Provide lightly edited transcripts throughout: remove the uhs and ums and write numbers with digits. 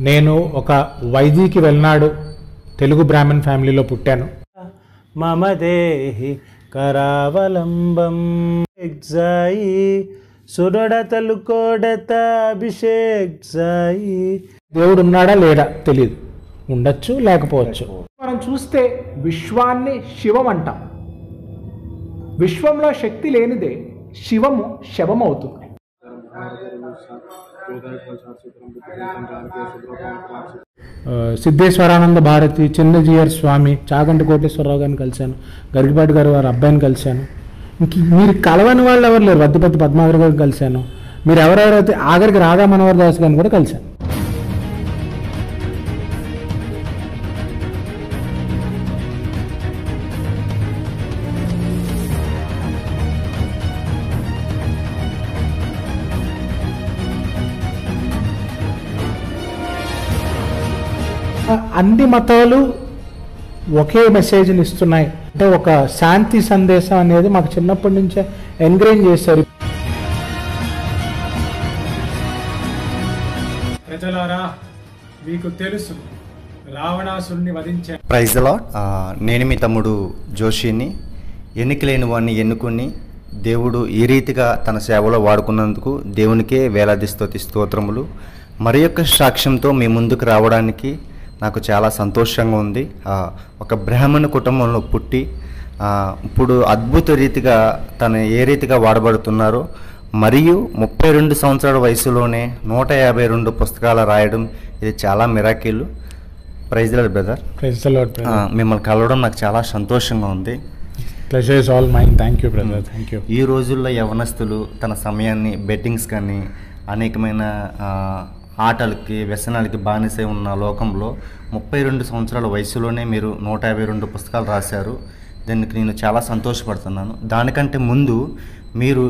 నేను ఒక వైదికి వెళ్ళనాడు తెలుగు బ్రాహ్మణ్ ఫ్యామిలీలో పుట్టాను. మమదేహి కరావలంబం ఎగ్జాయి సురడతలు కోడత అభిషేక్ జాయి. దేవుడు ఉన్నాడా లేడా తెలియదు, ఉండొచ్చు లేకపోవచ్చు. మనం చూస్తే విశ్వాన్ని శివం అంటాం. విశ్వంలో శక్తి లేనిదే శివము శవం అవుతుంది. సిద్ధేశ్వరానంద భారతి, చిన్నజీయర్ స్వామి, చాగంటి కోటేశ్వరరావు గారిని కలిశాను, గరికపాటి గారు వారి అబ్బాయిని కలిశాను. మీరు కలవని వాళ్ళు ఎవరు లేరు. వద్దిపత్తి పద్మావతి గారిని కలిశాను. మీరు ఎవరెవరైతే ఆఖరికి రాధా మనోహర్ దాస్ గారిని కూడా కలిశాను. అన్ని మతాలు ఒకే మెసేజ్ని ఇస్తున్నాయి. అంటే ఒక శాంతి సందేశం అనేది మాకు చిన్నప్పటి నుంచే ఎంకరేజ్ చేశారు. ప్రజలారా, మీకు తెలుసు రావణాసురుని వధించారు. Praise the lord. నేను మీ తమ్ముడు జోషిని. ఎన్నికలేని వాడిని ఎన్నుకొని దేవుడు ఈ రీతిగా తన సేవలో వాడుకున్నందుకు దేవునికే వేలాది స్తోత్రములు. మరి యొక్క సాక్ష్యంతో మీ ముందుకు రావడానికి నాకు చాలా సంతోషంగా ఉంది. ఒక బ్రాహ్మణ కుటుంబంలో పుట్టి ఇప్పుడు అద్భుత రీతిగా తను ఏ రీతిగా వాడబడుతున్నారో, మరియు 32 సంవత్సరాల వయసులోనే 152 పుస్తకాలు రాయడం, ఇది చాలా miracle. Praise the Lord brother. Praise the Lord brother. మిమ్మల్ని కలవడం నాకు చాలా సంతోషంగా ఉంది. Pleasure is all mine. Thank you brother. Thank you. ఈ రోజుల్లో యవనస్తులు తన సమయాన్ని బెట్టింగ్స్ కానీ అనేకమైన ఆటలకి వ్యసనాలకి బానిసై ఉన్న లోకంలో 32 సంవత్సరాల వయసులోనే మీరు 152 పుస్తకాలు రాశారు. దీనికి నేను చాలా సంతోషపడుతున్నాను. దానికంటే ముందు మీరు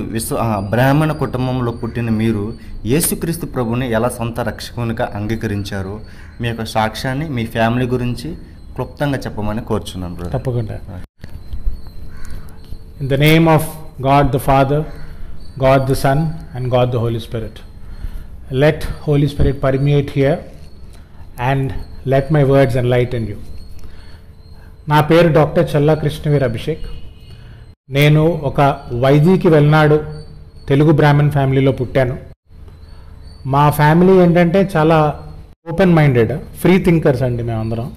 బ్రాహ్మణ కుటుంబంలో పుట్టిన మీరు యేసుక్రీస్తు ప్రభుని ఎలా సొంత రక్షకునిగా అంగీకరించారు, మీ యొక్క సాక్ష్యాన్ని, మీ ఫ్యామిలీ గురించి క్లుప్తంగా చెప్పమని కోరుచున్నాను. తప్పకుండా. In the name of God the father, God the son and God the holy spirit. Let Holy Spirit permeate here and let my words enlighten you. నా పేరు డాక్టర్ చల్లా కృష్ణవీర్ అభిషేక్. నేను ఒక వైదికి వెళ్ళనాడు తెలుగు బ్రాహ్మణ్ ఫ్యామిలీలో పుట్టాను. మా ఫ్యామిలీ ఏంటంటే చాలా ఓపెన్ మైండెడ్, ఫ్రీ థింకర్స్ అండి మేమందరం.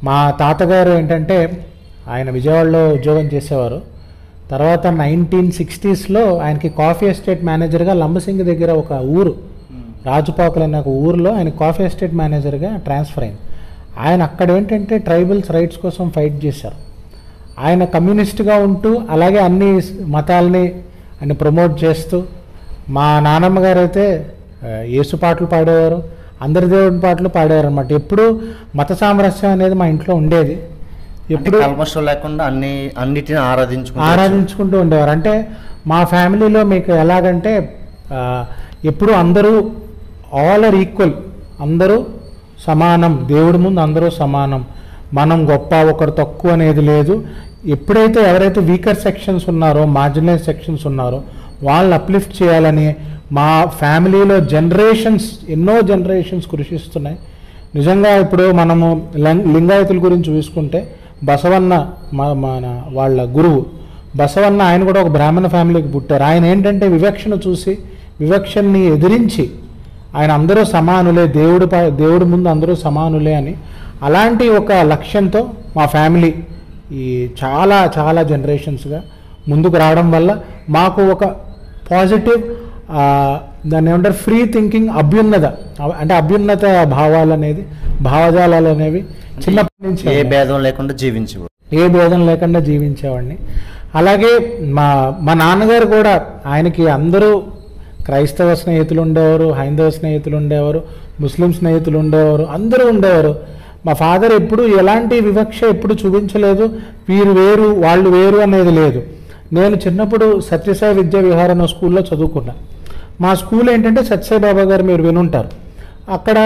మా తాతగారు ఏంటంటే ఆయన విజయవాడలో ఉద్యోగం చేసేవారు. తర్వాత 1960s ఆయనకి కాఫీ ఎస్టేట్ మేనేజర్గా లంబసింగి దగ్గర ఒక ఊరు రాజుపాకులు అనే ఒక ఊరిలో ఆయన కాఫీ ఎస్టేట్ మేనేజర్గా ట్రాన్స్ఫర్ అయింది. ఆయన అక్కడ ఏంటంటే ట్రైబల్స్ రైట్స్ కోసం ఫైట్ చేశారు. ఆయన కమ్యూనిస్ట్గా ఉంటూ అలాగే అన్ని మతాలని ఆయన ప్రమోట్ చేస్తూ, మా నాన్నమ్మ గారు అయితే యేసు పాటలు పాడేవారు, అందరి దేవుడి పాటలు పాడేవారు అనమాట. ఎప్పుడు మత సామరస్యం అనేది మా ఇంట్లో ఉండేది. ఎప్పుడు లేకుండా అన్నిటిని ఆరాధించుకుంటూ ఉండేవారు. అంటే మా ఫ్యామిలీలో మీకు ఎలాగంటే ఎప్పుడు అందరూ ఆల్ ఆర్ ఈక్వల్, అందరూ సమానం, దేవుడి ముందు అందరూ సమానం, మనం గొప్ప ఒకరు తక్కువ అనేది లేదు. ఎప్పుడైతే ఎవరైతే వీకర్ సెక్షన్స్ ఉన్నారో, మార్జినలైజ్ సెక్షన్స్ ఉన్నారో వాళ్ళని అప్లిఫ్ట్ చేయాలని మా ఫ్యామిలీలో ఎన్నో జనరేషన్స్ కృషిస్తున్నాయి. నిజంగా ఇప్పుడు మనము లింగాయతుల గురించి చూసుకుంటే బసవన్న మన వాళ్ళ గురువు బసవన్న, ఆయన కూడా ఒక బ్రాహ్మణ ఫ్యామిలీకి పుట్టారు. ఆయన ఏంటంటే వివక్షను చూసి, వివక్షని ఎదిరించి ఆయన అందరూ సమానులే, దేవుడి ముందు అందరూ సమానులే అని, అలాంటి ఒక లక్ష్యంతో మా ఫ్యామిలీ ఈ చాలా చాలా జనరేషన్స్గా ముందుకు రావడం వల్ల మాకు ఒక పాజిటివ్, దాన్ని ఏమంటారు, ఫ్రీ థింకింగ్, అభ్యున్నత భావాలు అనేది, భావజాలాలు అనేవి చిన్నప్పటి నుంచి ఏ భేదం లేకుండా జీవించేవాడిని. అలాగే మా నాన్నగారు కూడా, ఆయనకి అందరూ క్రైస్తవ స్నేహితులు ఉండేవారు, హైందవ స్నేహితులు ఉండేవారు, ముస్లిం స్నేహితులు ఉండేవారు, అందరూ ఉండేవారు. మా ఫాదర్ ఎప్పుడు ఎలాంటి వివక్ష ఎప్పుడు చూపించలేదు. వీరు వేరు వాళ్ళు వేరు అనేది లేదు. నేను చిన్నప్పుడు సత్యసాయి విద్యా విహార స్కూల్లో చదువుకున్నా. మా స్కూల్ ఏంటంటే సత్యసాయి బాబా గారు మీరు వినుంటారు. అక్కడ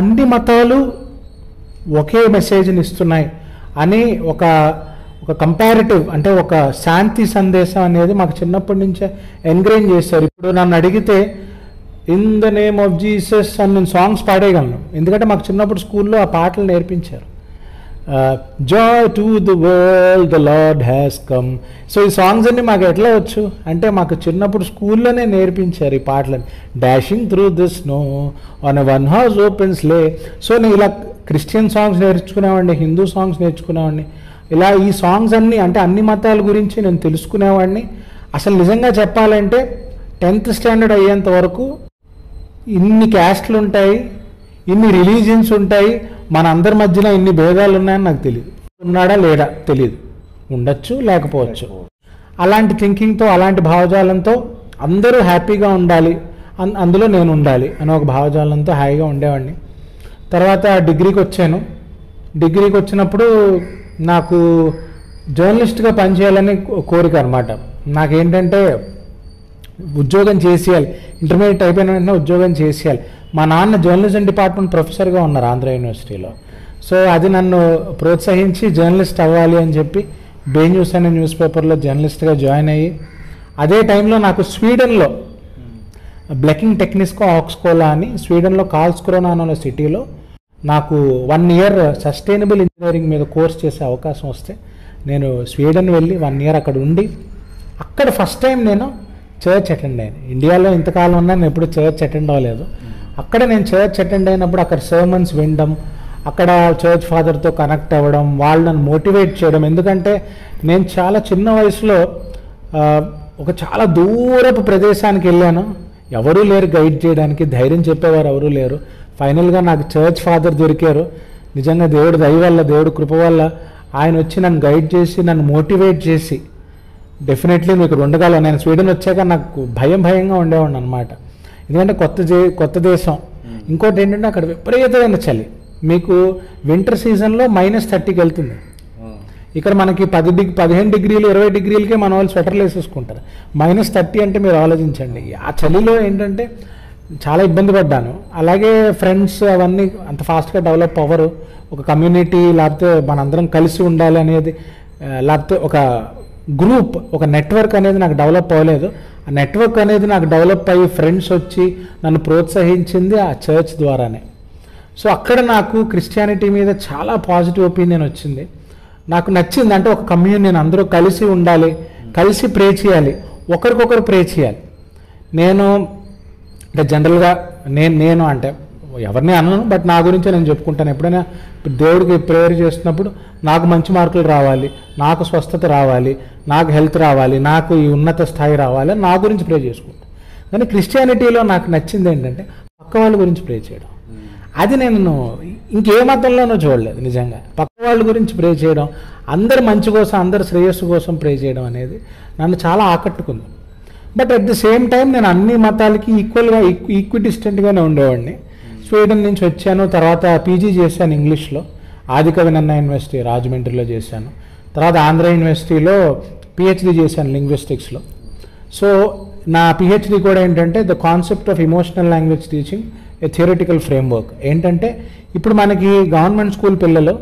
అన్ని మతాలు ఒకే మెసేజ్ని ఇస్తున్నాయి అని ఒక కంపారిటివ్, అంటే ఒక శాంతి సందేశం అనేది మాకు చిన్నప్పటి నుంచే ఎంకరేజ్ చేశారు. ఇప్పుడు నన్ను అడిగితే in the name of Jesus అని నేను సాంగ్స్ పాడేయగలను, ఎందుకంటే మాకు చిన్నప్పుడు స్కూల్లో ఆ పాటలు నేర్పించారు. Joy to the world the lord has come. So ఈ సాంగ్స్ అన్ని మాకు ఎట్లా వచ్చు అంటే మాకు చిన్నప్పుడు స్కూల్లోనే నేర్పించారు ఈ పాటలని. Dashing through the snow on a one horse open slay. So నేను ఇలా క్రిస్టియన్ సాంగ్స్ నేర్చుకునేవాడిని, హిందూ సాంగ్స్ నేర్చుకునేవాడిని. ఇలా ఈ సాంగ్స్ అన్నీ అంటే అన్ని మతాల గురించి నేను తెలుసుకునేవాడిని. అసలు నిజంగా చెప్పాలంటే 10th స్టాండర్డ్ అయ్యేంత వరకు ఇన్ని క్యాస్ట్లు ఉంటాయి, ఇన్ని రిలీజియన్స్ ఉంటాయి, మన అందరి మధ్యన ఇన్ని భేదాలు ఉన్నాయని నాకు తెలియదు. ఉన్నాడా లేడా తెలియదు, ఉండొచ్చు లేకపోవచ్చు. అలాంటి థింకింగ్తో, అలాంటి భావజాలంతో అందరూ హ్యాపీగా ఉండాలి, అందులో నేను ఉండాలి అనే ఒక భావజాలంతో హాయిగా ఉండేవాడిని. తర్వాత డిగ్రీకి వచ్చాను. డిగ్రీకి వచ్చినప్పుడు నాకు జర్నలిస్ట్గా పనిచేయాలని కోరిక అనమాట. నాకేంటంటే ఉద్యోగం చేసేయాలి, ఇంటర్మీడియట్ అయిపోయిన వెంటనే ఉద్యోగం చేసేయాలి. మా నాన్న జర్నలిజం డిపార్ట్మెంట్ ప్రొఫెసర్గా ఉన్నారు ఆంధ్ర యూనివర్సిటీలో. సో అది నన్ను ప్రోత్సహించి జర్నలిస్ట్ అవ్వాలి అని చెప్పి బే న్యూస్ అనే న్యూస్ పేపర్లో జర్నలిస్ట్గా జాయిన్ అయ్యి, అదే టైంలో నాకు స్వీడన్లో బ్లెకింగ్ టెక్నిస్కో ఆక్స్కోలా అని స్వీడన్లో కార్ల్స్క్రోనా అనే సిటీలో నాకు 1 year సస్టైనబుల్ ఇంజనీరింగ్ మీద కోర్స్ చేసే అవకాశం వస్తే నేను స్వీడన్ వెళ్ళి 1 year అక్కడ ఉండి, అక్కడ ఫస్ట్ టైం నేను చర్చ్ అటెండ్ అయ్యాను. ఇండియాలో ఇంతకాలం ఉన్నా నేను ఎప్పుడు చర్చ్ అటెండ్ అవ్వలేదు. అక్కడ నేను చర్చ్ అటెండ్ అయినప్పుడు అక్కడ సర్మన్స్ వినడం, అక్కడ చర్చ్ ఫాదర్తో కనెక్ట్ అవ్వడం, వాళ్ళని మోటివేట్ చేయడం. ఎందుకంటే నేను చాలా చిన్న వయసులో ఒక చాలా దూరపు ప్రదేశానికి వెళ్ళాను, ఎవరూ లేరు గైడ్ చేయడానికి, ధైర్యం చెప్పేవారు ఎవరూ లేరు. ఫైనల్గా నాకు చర్చ్ ఫాదర్ దొరికారు. నిజంగా దేవుడు దయ వల్ల, దేవుడు కృప వల్ల ఆయన వచ్చి నన్ను గైడ్ చేసి, నన్ను మోటివేట్ చేసి, డెఫినెట్లీ మీకు ఉండగలను. నేను స్వీడన్ వచ్చాక నాకు భయంగా ఉండేవాడిని అనమాట. ఎందుకంటే కొత్త దేశం. ఇంకోటి ఏంటంటే అక్కడ విపరీతమైన చలి. మీకు వింటర్ సీజన్లో -30కి వెళ్తుంది. ఇక్కడ మనకి 15 degrees 20 degreesకే మన వాళ్ళు స్వెటర్లు వేసేసుకుంటారు. -30 అంటే మీరు ఆలోచించండి. ఆ చలిలో ఏంటంటే చాలా ఇబ్బంది పడ్డాను. అలాగే ఫ్రెండ్స్ అవన్నీ అంత ఫాస్ట్గా డెవలప్ అవ్వరు. ఒక కమ్యూనిటీ లేకపోతే మనందరం కలిసి ఉండాలి అనేది, లేకపోతే ఒక గ్రూప్, ఒక నెట్వర్క్ అనేది నాకు డెవలప్ అవ్వలేదు. ఆ నెట్వర్క్ అనేది నాకు డెవలప్ అయ్యి ఫ్రెండ్స్ వచ్చి నన్ను ప్రోత్సహించింది ఆ చర్చ్ ద్వారానే. సో అక్కడ నాకు క్రిస్టియానిటీ మీద చాలా పాజిటివ్ ఒపీనియన్ వచ్చింది. నాకు నచ్చింది. అంటే ఒక కమ్యూనియన్, అందరూ కలిసి ఉండాలి, కలిసి ప్రే చేయాలి, ఒకరికొకరు ప్రే చేయాలి. నేను అంటే జనరల్గా నేను అంటే ఎవరిని అనను, బట్ నా గురించే నేను చెప్పుకుంటాను. ఎప్పుడైనా దేవుడికి ప్రేయర్ చేస్తున్నప్పుడు నాకు మంచి మార్కులు రావాలి, నాకు స్వస్థత రావాలి, నాకు హెల్త్ రావాలి, నాకు ఈ ఉన్నత స్థాయి రావాలి, నా గురించి ప్రే చేసుకుంటాను. కానీ క్రిస్టియానిటీలో నాకు నచ్చింది ఏంటంటే పక్క వాళ్ళ గురించి ప్రే చేయడం. అది నేను ఇంకే మతంలోనూ చూడలేదు. నిజంగా పక్క వాళ్ళ గురించి ప్రే చేయడం, అందరి మంచి కోసం, అందరి శ్రేయస్సు కోసం ప్రే చేయడం అనేది నన్ను చాలా ఆకట్టుకుంది. But at the same time నేను అన్ని మతాలకి ఈక్విడిస్టెంట్గానే ఉండేవాడిని. స్వీడన్ నుంచి వచ్చాను. తర్వాత పీజీ చేశాను ఇంగ్లీష్లో, ఆదికవి నన్న యూనివర్సిటీ రాజమండ్రిలో చేశాను. తర్వాత ఆంధ్ర యూనివర్సిటీలో పిహెచ్డి చేశాను లింగ్విస్టిక్స్లో. సో నా పిహెచ్డి కూడా ఏంటంటే the concept of emotional language teaching A theoretical framework. ఏంటంటే ఇప్పుడు మనకి గవర్నమెంట్ స్కూల్ పిల్లలు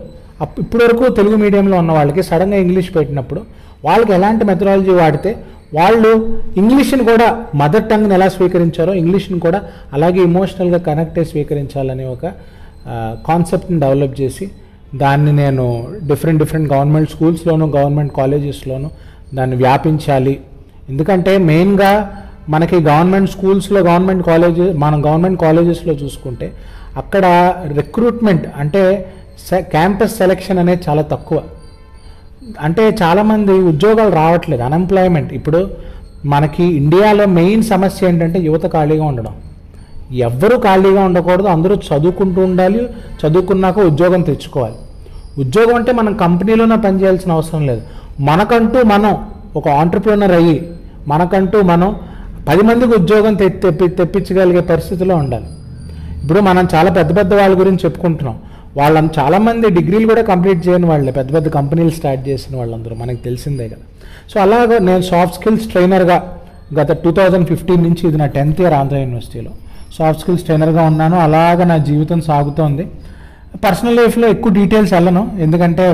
ఇప్పటివరకు తెలుగు మీడియంలో ఉన్న వాళ్ళకి సడన్గా ఇంగ్లీష్ పెట్టినప్పుడు వాళ్ళకి ఎలాంటి మెథడాలజీ వాడితే వాళ్ళు ఇంగ్లీష్ని కూడా మదర్ టంగ్ని ఎలా స్వీకరించారో ఇంగ్లీష్ని కూడా అలాగే ఎమోషనల్గా కనెక్ట్ అయ్యి స్వీకరించాలనే ఒక కాన్సెప్ట్ని డెవలప్ చేసి దాన్ని నేను డిఫరెంట్ గవర్నమెంట్ స్కూల్స్లోను గవర్నమెంట్ కాలేజెస్లోను దాన్ని వ్యాపించాలి. ఎందుకంటే మెయిన్గా మనకి గవర్నమెంట్ స్కూల్స్లో గవర్నమెంట్ కాలేజెస్లో చూసుకుంటే అక్కడ రిక్రూట్మెంట్ అంటే క్యాంపస్ సెలెక్షన్ అనేది చాలా తక్కువ. అంటే చాలామంది ఉద్యోగాలు రావట్లేదు, అన్ఎంప్లాయ్మెంట్. ఇప్పుడు మనకి ఇండియాలో మెయిన్ సమస్య ఏంటంటే యువత ఖాళీగా ఉండడం. ఎవ్వరూ ఖాళీగా ఉండకూడదు, అందరూ చదువుకుంటూ ఉండాలి, చదువుకున్నాక ఉద్యోగం తెచ్చుకోవాలి. ఉద్యోగం అంటే మనం కంపెనీలోనే పనిచేయాల్సిన అవసరం లేదు. మనకంటూ మనం ఒక ఆంటర్ప్రినర్ అయ్యి మనకంటూ మనం 10 మందికి ఉద్యోగం తెప్పించగలిగే పరిస్థితిలో ఉండాలి. ఇప్పుడు మనం చాలా పెద్ద వాళ్ళ గురించి చెప్పుకుంటున్నాం. వాళ్ళని చాలామంది డిగ్రీలు కూడా కంప్లీట్ చేయని వాళ్ళే పెద్ద కంపెనీలు స్టార్ట్ చేసిన వాళ్ళందరూ మనకు తెలిసిందే కదా. సో అలాగా నేను సాఫ్ట్ స్కిల్స్ ట్రైనర్గా గత 2015 నుంచి, ఇది నా 10th year ఆంధ్ర యూనివర్సిటీలో సాఫ్ట్ స్కిల్స్ ట్రైనర్గా ఉన్నాను. అలాగా నా జీవితం సాగుతోంది. పర్సనల్ లైఫ్లో ఎక్కువ డీటెయిల్స్ వెళ్ళను, ఎందుకంటే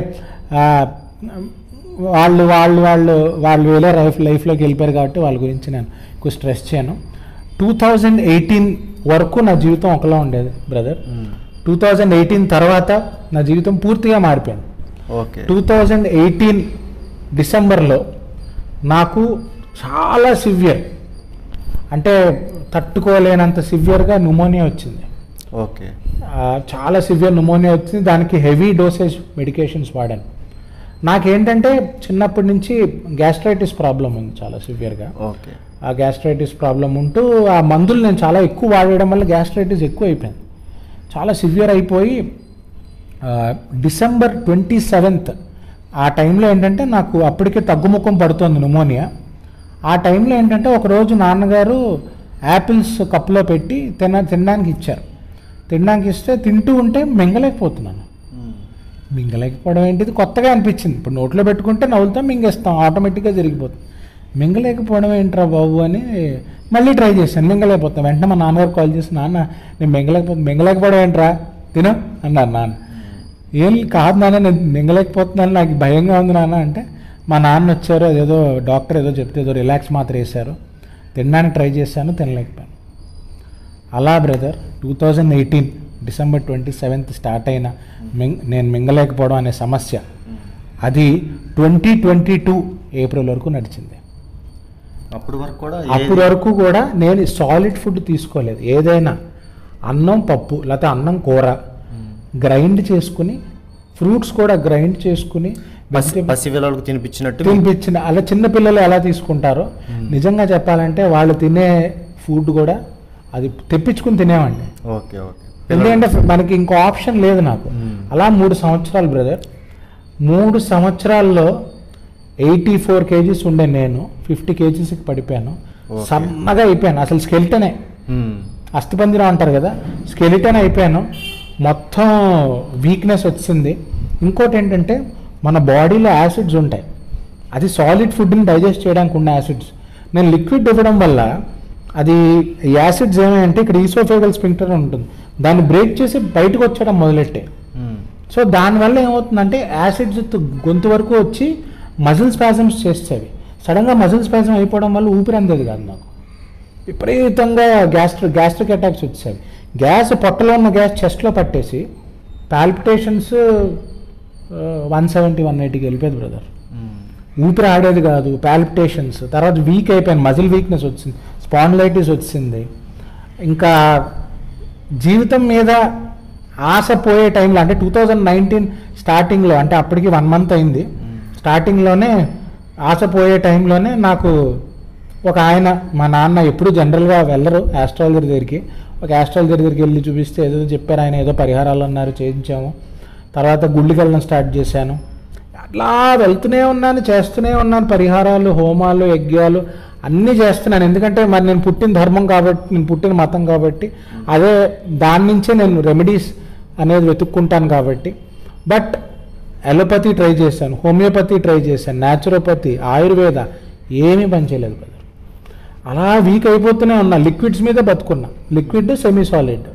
వాళ్ళు వేరే లైఫ్లోకి వెళ్ళిపోయారు కాబట్టి వాళ్ళ గురించి నేను ఎక్కువ స్ట్రెస్ చేయను. 2018 వరకు నా జీవితం ఒకలా ఉండేది బ్రదర్. 2018 తర్వాత నా జీవితం పూర్తిగా మారిపోయింది. ఓకే. 2018 డిసెంబర్లో నాకు చాలా సివియర్, అంటే తట్టుకోలేనంత సివియర్గా న్యూమోనియా వచ్చింది. ఓకే. చాలా సివియర్ న్యూమోనియా వచ్చింది. దానికి హెవీ డోసేజ్ మెడికేషన్స్ వాడాను. నాకేంటంటే చిన్నప్పటి నుంచి గ్యాస్ట్రైటిస్ ప్రాబ్లం ఉంది చాలా సివియర్గా. ఓకే. ఆ గ్యాస్ట్రైటిస్ ప్రాబ్లం ఉంటూ ఆ మందులు నేను చాలా ఎక్కువ వాడడం వల్ల గ్యాస్ట్రైటిస్ ఎక్కువ అయిపోయింది, చాలా సివియర్ అయిపోయి December 27th ఆ టైంలో ఏంటంటే నాకు అప్పటికే తగ్గుముఖం పడుతుంది న్యూమోనియా. ఆ టైంలో ఏంటంటే ఒకరోజు నాన్నగారు యాపిల్స్ కప్లో పెట్టి తినడానికి ఇచ్చారు. తినడానికి ఇస్తే తింటూ ఉంటే మింగలేకపోతున్నాను. మింగలేకపోవడం ఏంటిది కొత్తగా అనిపించింది. ఇప్పుడు నోట్లో పెట్టుకుంటే నవ్వులుతాం, మింగేస్తాం, ఆటోమేటిక్గా జరిగిపోతుంది. మింగలేకపోవడం ఏంట్రా బాబు అని మళ్ళీ ట్రై చేశాను, మింగలేకపోతాను. వెంటనే మా నాన్నగారు కాల్ చేసి, నాన్న నేను మింగలేకపోవడం ఏంట్రా, తిను అన్నారు నాన్న. ఏం కాదు నాన్న, నేను మింగలేకపోతున్నాను, నాకు భయంగా ఉంది నాన్న అంటే మా నాన్న వచ్చారు. అదేదో డాక్టర్ ఏదో చెప్తే ఏదో రిలాక్స్ మాత్రం వేశారు. తినడానికి ట్రై చేశాను, తినలేకపోయాను. అలా బ్రదర్ 2018 December 27th స్టార్ట్ అయిన నేను మింగలేకపోవడం అనే సమస్య అది 2022 ఏప్రిల్ వరకు నడిచింది. అప్పటి వరకు కూడా నేను సాలిడ్ ఫుడ్ తీసుకోలేదు. ఏదైనా అన్నం పప్పు లేకపోతే అన్నం కూర గ్రైండ్ చేసుకుని, ఫ్రూట్స్ కూడా గ్రైండ్ చేసుకుని తినిపించిన అలా చిన్నపిల్లలు ఎలా తీసుకుంటారో నిజంగా చెప్పాలంటే వాళ్ళు తినే ఫుడ్ కూడా అది తెప్పించుకుని తినేవాడిని. ఓకే. ఓకే. ఎందుకంటే మనకి ఇంకో ఆప్షన్ లేదు నాకు. అలా 3 సంవత్సరాలు బ్రదర్, 3 సంవత్సరాల్లో 84 kgs ఉండే నేను 50 kgsకి పడిపోయాను. సన్నగా అయిపోయాను, అసలు స్కెలిటనే, అస్థిపంజరం అంటారు కదా, స్కెలిటన్ అయిపోయాను. మొత్తం వీక్నెస్ వచ్చింది. ఇంకోటి ఏంటంటే మన బాడీలో యాసిడ్స్ ఉంటాయి, అది సాలిడ్ ఫుడ్ని డైజెస్ట్ చేయడానికి ఉన్న యాసిడ్స్. నేను లిక్విడ్ ఇవ్వడం వల్ల అది యాసిడ్స్ ఏమంటే ఇక్కడ ఈసోఫేగల్ స్ఫింక్టర్ ఉంటుంది, దాన్ని బ్రేక్ చేసి బయటకు వచ్చేయడం మొదలెట్టే. సో దానివల్ల ఏమవుతుందంటే యాసిడ్స్ గొంతు వరకు వచ్చి మజిల్ స్పాజమ్స్ చేసేవి. సడన్గా మజిల్ స్పాజమ్ అయిపోవడం వల్ల ఊపిరి అందేది కాదు నాకు. విపరీతంగా గ్యాస్ట్రిక్ అటాక్స్ వచ్చేవి. గ్యాస్ పొట్టలో ఉన్న గ్యాస్ చెస్ట్లో పట్టేసి పాల్పిటేషన్స్ 170-180కి వెళ్ళిపోయేది బ్రదర్. ఊపిరి ఆడేది కాదు, పాల్పిటేషన్స్. తర్వాత వీక్ అయిపోయాను, మజిల్ వీక్నెస్ వచ్చింది, స్పాండిలైటిస్ వచ్చింది. ఇంకా జీవితం మీద ఆశ పోయే టైంలో, అంటే 2019 స్టార్టింగ్లో, అంటే అప్పటికి 1 month అయింది, స్టార్టింగ్లోనే ఆశ పోయే టైంలోనే నాకు ఒక ఆయన, మా నాన్న ఎప్పుడు జనరల్గా వెళ్ళరు ఆస్ట్రాలజర్ దగ్గరికి, ఒక ఆస్ట్రాలజర్ దగ్గరికి వెళ్ళి చూపిస్తే ఏదో చెప్పారు ఆయన, ఏదో పరిహారాలు అన్నారు, చేయించాము. తర్వాత గుళ్ళకి వెళ్ళడం స్టార్ట్ చేశాను. అట్లా వెళ్తూనే ఉన్నాను, చేస్తూనే ఉన్నాను, పరిహారాలు, హోమాలు, యజ్ఞాలు అన్నీ చేస్తున్నాను. ఎందుకంటే మరి నేను పుట్టిన ధర్మం కాబట్టి, నేను పుట్టిన మతం కాబట్టి, అదే దాని నుంచే నేను రెమెడీస్ అనేది వెతుక్కుంటాను కాబట్టి. బట్ అలోపతి ట్రై చేశాను, హోమియోపతి ట్రై చేశాను, న్యాచురోపతి, ఆయుర్వేద, ఏమీ పనిచేయలేదు కదా. అలా వీక్ అయిపోతూనే ఉన్నా, లిక్విడ్స్ మీద బతుకున్నా, లిక్విడ్ సెమీ సాలిడ్.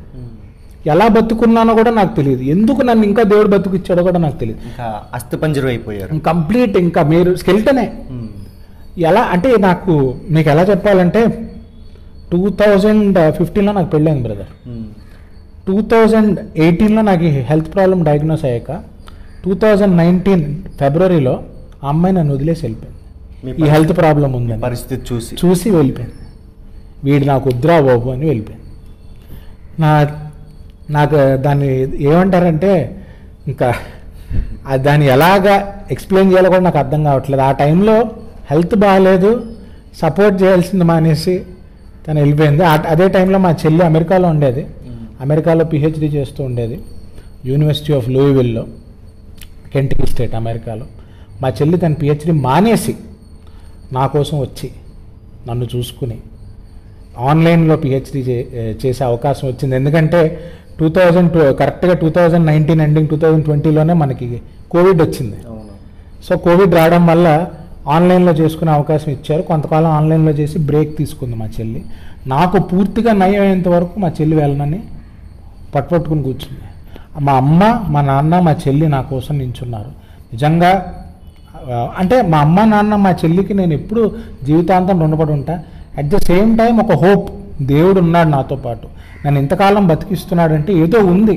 ఎలా బతుకున్నానో కూడా నాకు తెలియదు, ఎందుకు నన్ను ఇంకా దేవుడు బతుకిచ్చాడో కూడా నాకు తెలియదు. అస్థిపంజరం అయిపోయారు కంప్లీట్. ఇంకా మీరు స్కెల్టనే. ఎలా అంటే నాకు మీకు ఎలా చెప్పాలంటే 2015లో నాకు పెళ్ళైంది బ్రదర్. 2018లో నాకు హెల్త్ ప్రాబ్లం డయాగ్నోస్ అయ్యాక 2019 ఫిబ్రవరిలో ఆ అమ్మాయి నన్ను వదిలేసి వెళ్ళిపోయింది. ఈ హెల్త్ ప్రాబ్లం ఉంది పరిస్థితి చూసి వెళ్ళిపోయింది. వీడు నాకు వద్దురా బాబు అని వెళ్ళిపోయింది. నాకు దాన్ని ఏమంటారంటే ఇంకా దాన్ని ఎలాగా ఎక్స్ప్లెయిన్ చేయాలో కూడా నాకు అర్థం కావట్లేదు. ఆ టైంలో హెల్త్ బాగాలేదు, సపోర్ట్ చేయాల్సింది మానేసి తను వెళ్ళిపోయింది. అదే టైంలో మా చెల్లి అమెరికాలో ఉండేది, అమెరికాలో PhD చేస్తూ ఉండేది, యూనివర్సిటీ ఆఫ్ లూయివిల్లో, కెంటకీ స్టేట్, అమెరికాలో. మా చెల్లి తన PhD మానేసి నా కోసం వచ్చి నన్ను చూసుకుని ఆన్లైన్లో PhD చేసే అవకాశం వచ్చింది. ఎందుకంటే 2002 కరెక్ట్గా 2019 ఎండింగ్ 2020లోనే మనకి కోవిడ్ వచ్చింది. సో కోవిడ్ రావడం వల్ల ఆన్లైన్లో చేసుకునే అవకాశం ఇచ్చారు. కొంతకాలం ఆన్లైన్లో చేసి బ్రేక్ తీసుకుంది మా చెల్లి. నాకు పూర్తిగా నయం అయ్యేంత వరకు మా చెల్లి వెళ్ళనని పట్టుకుని కూర్చుంది. మా అమ్మ, మా నాన్న, మా చెల్లి నా కోసం నించున్నారు. నిజంగా అంటే మా అమ్మ, నాన్న, మా చెల్లికి నేను ఎప్పుడు జీవితాంతం రుణపడి ఉంటా. అట్ ద సేమ్ టైం ఒక హోప్, దేవుడు ఉన్నాడు నాతో పాటు, నన్ను ఇంతకాలం బతికిస్తున్నాడంటే ఏదో ఉంది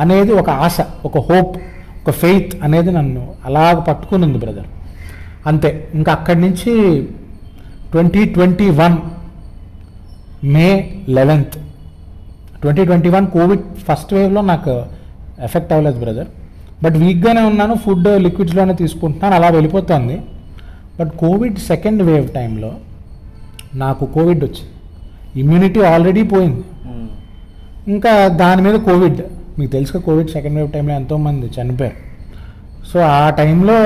అనేది ఒక ఆశ, ఒక హోప్, ఒక ఫెయిత్ అనేది నన్ను అలాగ పట్టుకునింది బ్రదర్. అంతే. ఇంకా అక్కడి నుంచి 2021 May 11th 2021 కోవిడ్ ఫస్ట్ వేవ్లో నాకు ఎఫెక్ట్ అవ్వలేదు బ్రదర్. బట్ వీక్గానే ఉన్నాను, ఫుడ్ లిక్విడ్స్లోనే తీసుకుంటున్నాను, అలా వెళ్ళిపోతుంది. బట్ కోవిడ్ సెకండ్ వేవ్ టైంలో నాకు కోవిడ్ వచ్చింది. ఇమ్యూనిటీ ఆల్రెడీ పోయింది, ఇంకా దాని మీద కోవిడ్. మీకు తెలుసుగా కోవిడ్ సెకండ్ వేవ్ టైంలో ఎంతోమంది చనిపోయారు. సో ఆ టైంలో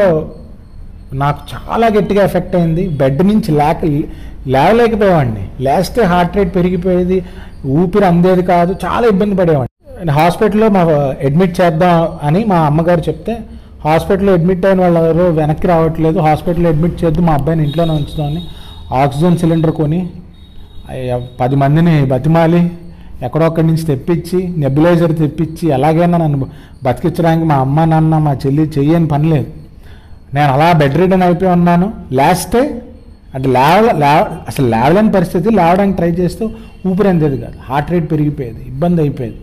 నాకు చాలా గట్టిగా ఎఫెక్ట్ అయింది. బెడ్ నుంచి లేవలేకపోయేవాడిని, లేస్తే హార్ట్ రేట్ పెరిగిపోయేది, ఊపిరి అందేది కాదు, చాలా ఇబ్బంది పడేవాడిని. హాస్పిటల్లో అడ్మిట్ చేద్దాం అని మా అమ్మగారు చెప్తే, హాస్పిటల్లో అడ్మిట్ అయిన వాళ్ళు ఎవరు వెనక్కి రావట్లేదు, హాస్పిటల్లో అడ్మిట్ చేద్దాం, మా అబ్బాయిని ఇంట్లోనే ఉంచుదామని ఆక్సిజన్ సిలిండర్ కొని 10 మందిని బతిమాలి ఎక్కడో అక్కడి నుంచి తెప్పించి నెబులైజర్ తెప్పించి ఎలాగైనా నన్ను బతికించడానికి మా అమ్మ నాన్న మా చెల్లి చెయ్యని పని లేదు. నేను అలా బెడ్ రిడన్ అయిపోయి ఉన్నాను. లేస్తే అంటే అసలు లేవలేని పరిస్థితి, లేవడానికి ట్రై చేస్తూ ఊపిరి అందేది కాదు, హార్ట్ రేట్ పెరిగిపోయేది, ఇబ్బంది అయిపోయేది.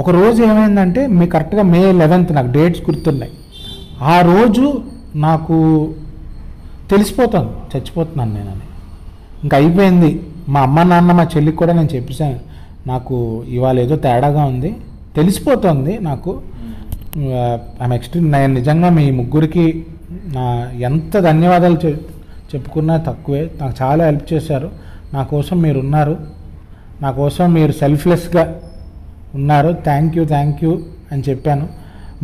ఒక రోజు ఏమైందంటే మీకు కరెక్ట్గా May 11th నాకు డేట్స్ గుర్తున్నాయి. ఆ రోజు నాకు తెలిసిపోతుంది చచ్చిపోతున్నాను నేనని. ఇంకా అయిపోయింది. మా అమ్మ నాన్న మా చెల్లికి కూడా నేను చెప్పేసాను, నాకు ఇవాళ ఏదో తేడాగా ఉంది, తెలిసిపోతుంది నాకు. నేను నిజంగా మీ ముగ్గురికి ఎంత ధన్యవాదాలు చెప్పుకున్నా తక్కువే. నాకు చాలా హెల్ప్ చేశారు, నా కోసం మీరు ఉన్నారు, నా కోసం మీరు సెల్ఫ్లెస్గా ఉన్నారు, థ్యాంక్ యూ అని చెప్పాను.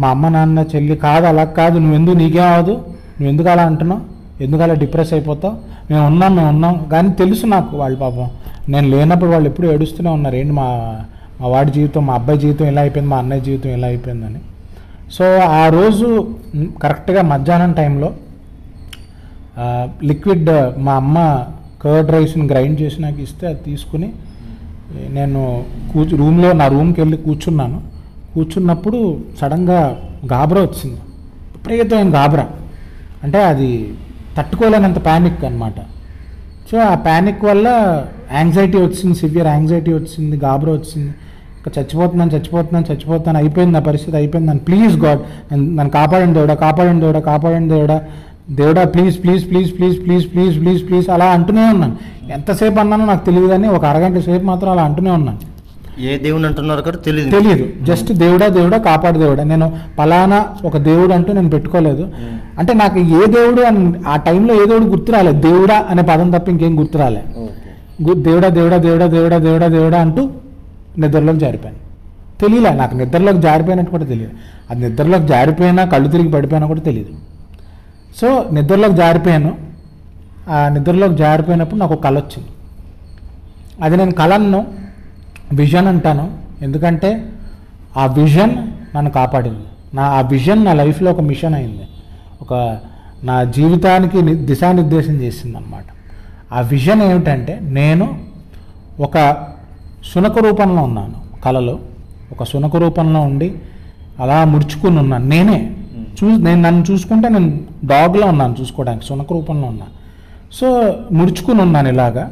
మా అమ్మ నాన్న చెల్లి కాదు అలా కాదు, నువ్వెందుకు నీకేం అవ్వదు, నువ్వెందుకు అలా అంటున్నావు, ఎందుకు అలా డిప్రెస్ అయిపోతావు, మేము ఉన్నాం కానీ తెలుసు నాకు వాళ్ళు పాపం నేను లేనప్పుడు వాళ్ళు ఎప్పుడు ఏడుస్తూనే ఉన్నారు, ఏంటి మా వాడి జీవితం, మా అబ్బాయి జీవితం ఇలా అయిపోయింది, మా అన్నయ్య జీవితం ఇలా అయిపోయిందని. సో ఆ రోజు కరెక్ట్గా మధ్యాహ్నం టైంలో లిక్విడ్ మా అమ్మ కర్డ్ రైస్ని గ్రైండ్ చేసి నాకు ఇస్తే అది తీసుకుని నేను నా రూమ్కి వెళ్ళి కూర్చున్నప్పుడు సడన్గా గాబరా వచ్చింది, విపరీతమైన గాబరా. అంటే అది తట్టుకోలేనంత ప్యానిక్ అనమాట. సో ఆ ప్యానిక్ వల్ల యాంగ్జైటీ వచ్చింది, సివియర్ యాంగ్జైటీ వచ్చింది, గాబరా వచ్చింది. ఇంకా చచ్చిపోతున్నాను అయిపోయింది, నా పరిస్థితి అయిపోయింది. నన్ను ప్లీజ్ గాడ్ నన్ను కాపాడండి దేవుడా ప్లీజ్ అలా అంటూనే ఉన్నాను. ఎంతసేపు అన్నానో నాకు తెలియదు, కానీ ఒక అరగంట సేపు మాత్రం అలా అంటూనే ఉన్నాను. ఏ దేవుడు అంటున్నారు కూడా తెలియదు, జస్ట్ దేవుడా కాపాడు దేవుడా. నేను పలానా ఒక దేవుడు అంటూ నేను పెట్టుకోలేదు. అంటే నాకు ఏ దేవుడు అని ఆ టైంలో ఏ దేవుడు గుర్తు రాలేదు, దేవుడా అనే పదం తప్ప ఇంకేం గుర్తు రాలే. దేవుడా అంటూ నిద్రలోకి జారిపోయాను. తెలియలే నాకు నిద్రలోకి జారిపోయినట్టు కూడా తెలియదు. అది నిద్రలోకి జారిపోయినా కళ్ళు తిరిగి పడిపోయినా కూడా తెలియదు. సో నిద్రలోకి జారిపోయాను. ఆ నిద్రలోకి జారిపోయినప్పుడు నాకు ఒక కళ వచ్చింది. అది నేను కళను విజన్ అంటాను, ఎందుకంటే ఆ విజన్ నన్ను కాపాడింది. ఆ విజన్ నా లైఫ్లో ఒక మిషన్ అయింది, నా జీవితానికి దిశానిర్దేశం చేసింది అన్నమాట. ఆ విజన్ ఏమిటంటే, నేను ఒక శునక రూపంలో ఉన్నాను కళలో, ఒక శునక రూపంలో ఉండి అలా ముడుచుకుని ఉన్నాను. నేను నన్ను చూసుకుంటే నేను డాగ్లో ఉన్నాను చూసుకోవడానికి, శునక రూపంలో ఉన్నాను. సో ముడుచుకుని ఉన్నాను ఇలాగా.